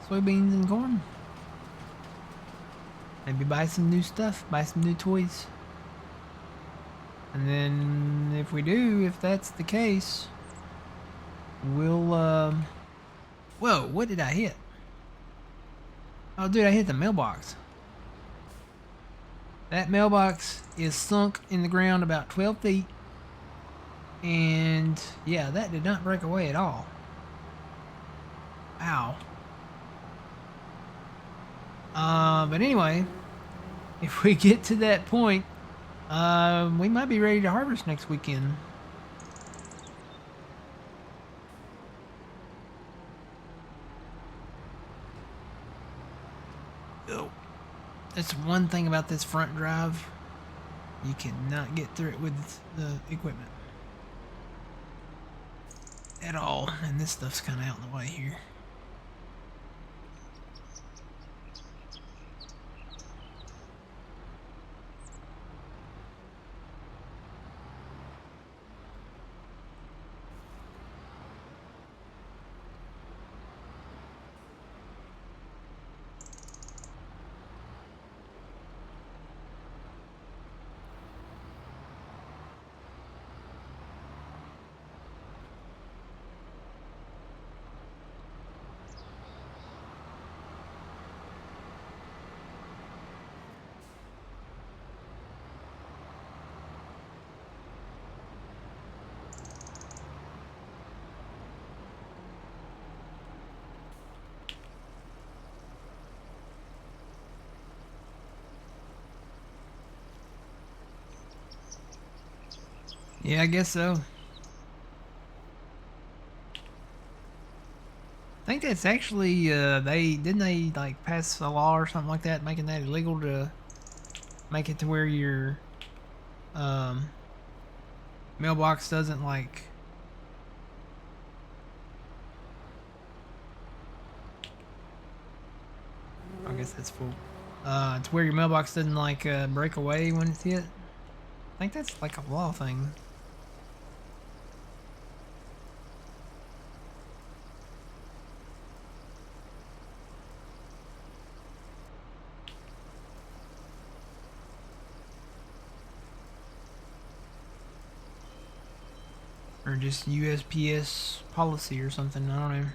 soybeans and corn. Maybe buy some new stuff, buy some new toys. And then if we do, if that's the case, we'll whoa, what did I hit? Oh dude, I hit the mailbox. That mailbox is sunk in the ground about 12 feet. And yeah, that did not break away at all. Ow. But anyway, if we get to that point, we might be ready to harvest next weekend. Oh, that's one thing about this front drive. You cannot get through it with the equipment at all, and this stuff's kind of out in the way here. Yeah, I guess so. I think that's actually, didn't they like pass a law or something like that making that illegal to make it to where your mailbox doesn't like I guess that's full. It's where your mailbox doesn't like break away when it's hit. I think that's like a law thing. Or just USPS policy or something, I don't know.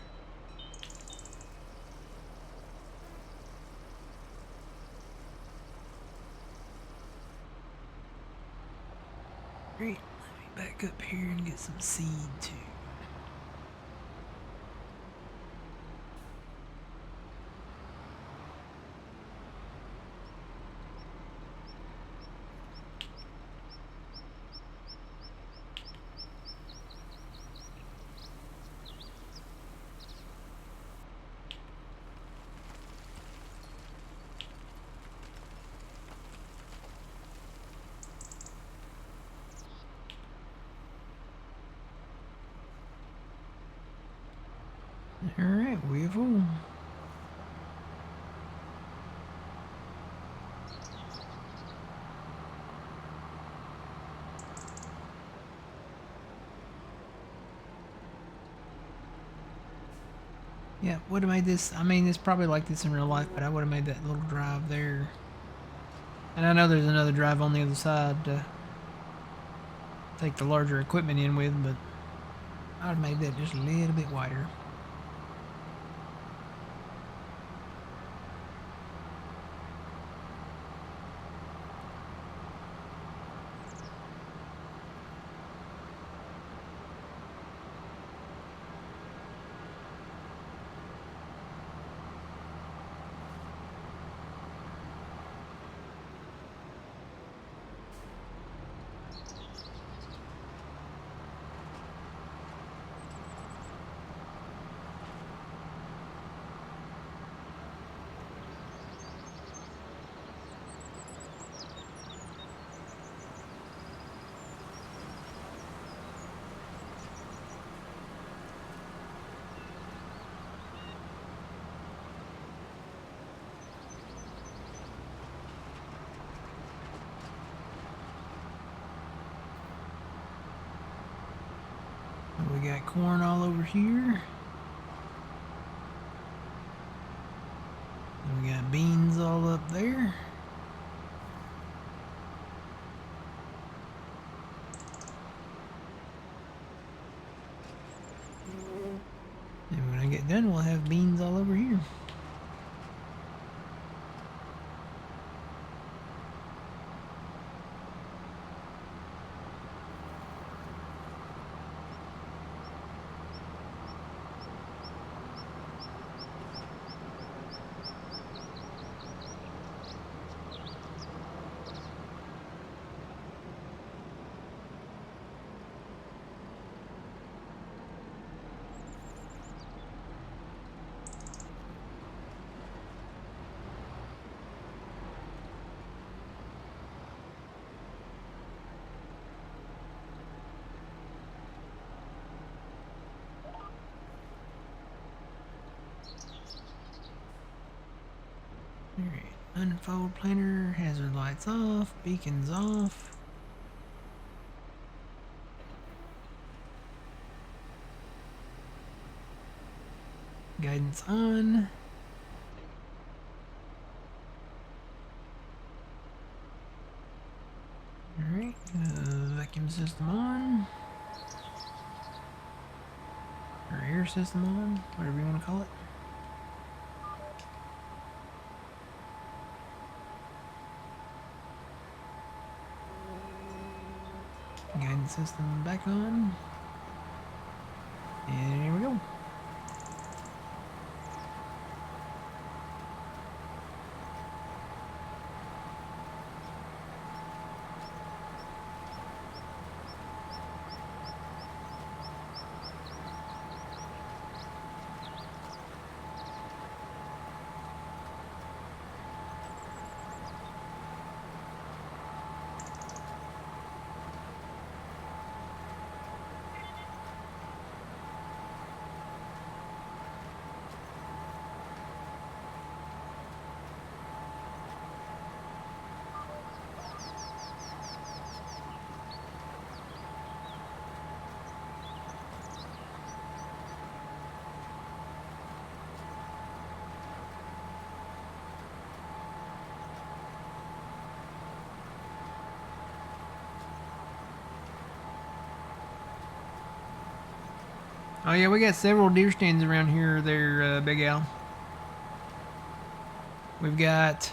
Great, let me back up here and get some seed too. Alright, Weevil. Yeah, would have made this, I mean, it's probably like this in real life, but I would have made that little drive there And I know there's another drive on the other side to take the larger equipment in with, but I'd have made that just a little bit wider. We got corn all over here. And we got beans all up there. And when I get done, we'll have beans all over here. Alright, unfold planter, hazard lights off, beacons off. Guidance on. Alright, vacuum system on. Or air system on, whatever you want to call it. Guidance system back on. And here we go. Oh yeah, we got several deer stands around here there, Big Al. We've got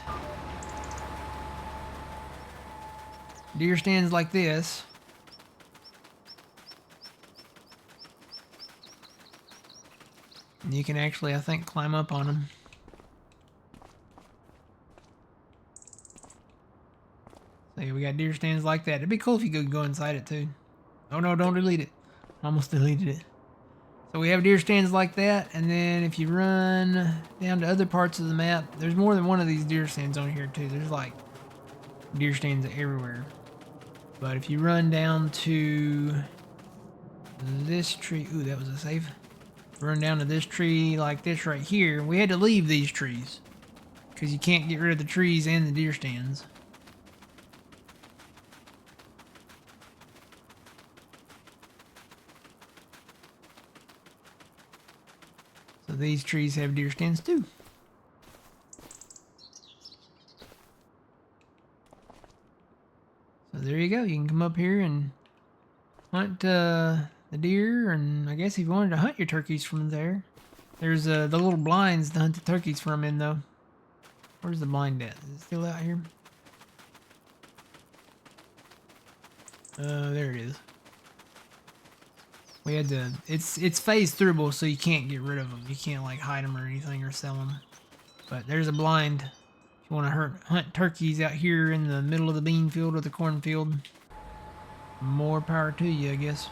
deer stands like this. And you can actually, I think, climb up on them. So yeah, we got deer stands like that. It'd be cool if you could go inside it too. Oh no, don't delete it. Almost deleted it. So we have deer stands like that, and then if you run down to other parts of the map, there's more than one of these deer stands on here too. There's like deer stands everywhere. But if you run down to this tree, ooh, that was a save. Run down to this tree like this right here. We had to leave these trees because you can't get rid of the trees and the deer stands. So these trees have deer stands too. there you go. You can come up here and hunt the deer, and I guess if you wanted to hunt your turkeys from there, there's the little blinds to hunt the turkeys from in though. Where's the blind at? Is it still out here? There it is. We had to. It's phase throughable, so you can't get rid of them. You can't like hide them or anything or sell them. But there's a blind. If you want to hunt turkeys out here in the middle of the bean field or the cornfield, more power to you, I guess.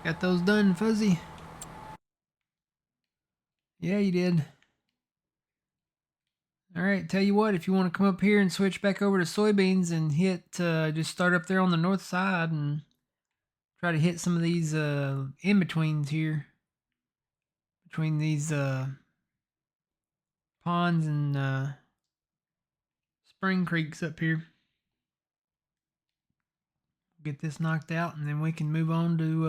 Got those done, Fuzzy? Yeah, you did. All right, tell you what, if you want to come up here and switch back over to soybeans and hit, just start up there on the north side and try to hit some of these in betweens here between these ponds and spring creeks up here. Get this knocked out, and then we can move on to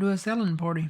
a selling party.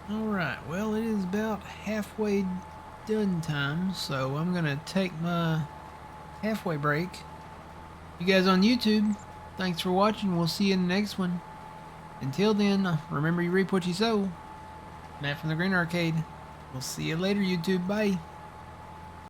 Alright, well, it is about halfway done time, so I'm gonna take my halfway break. You guys on YouTube, thanks for watching. We'll see you in the next one. Until then, remember you reap what you sow. Matt from the Green Arcade. We'll see you later, YouTube. Bye.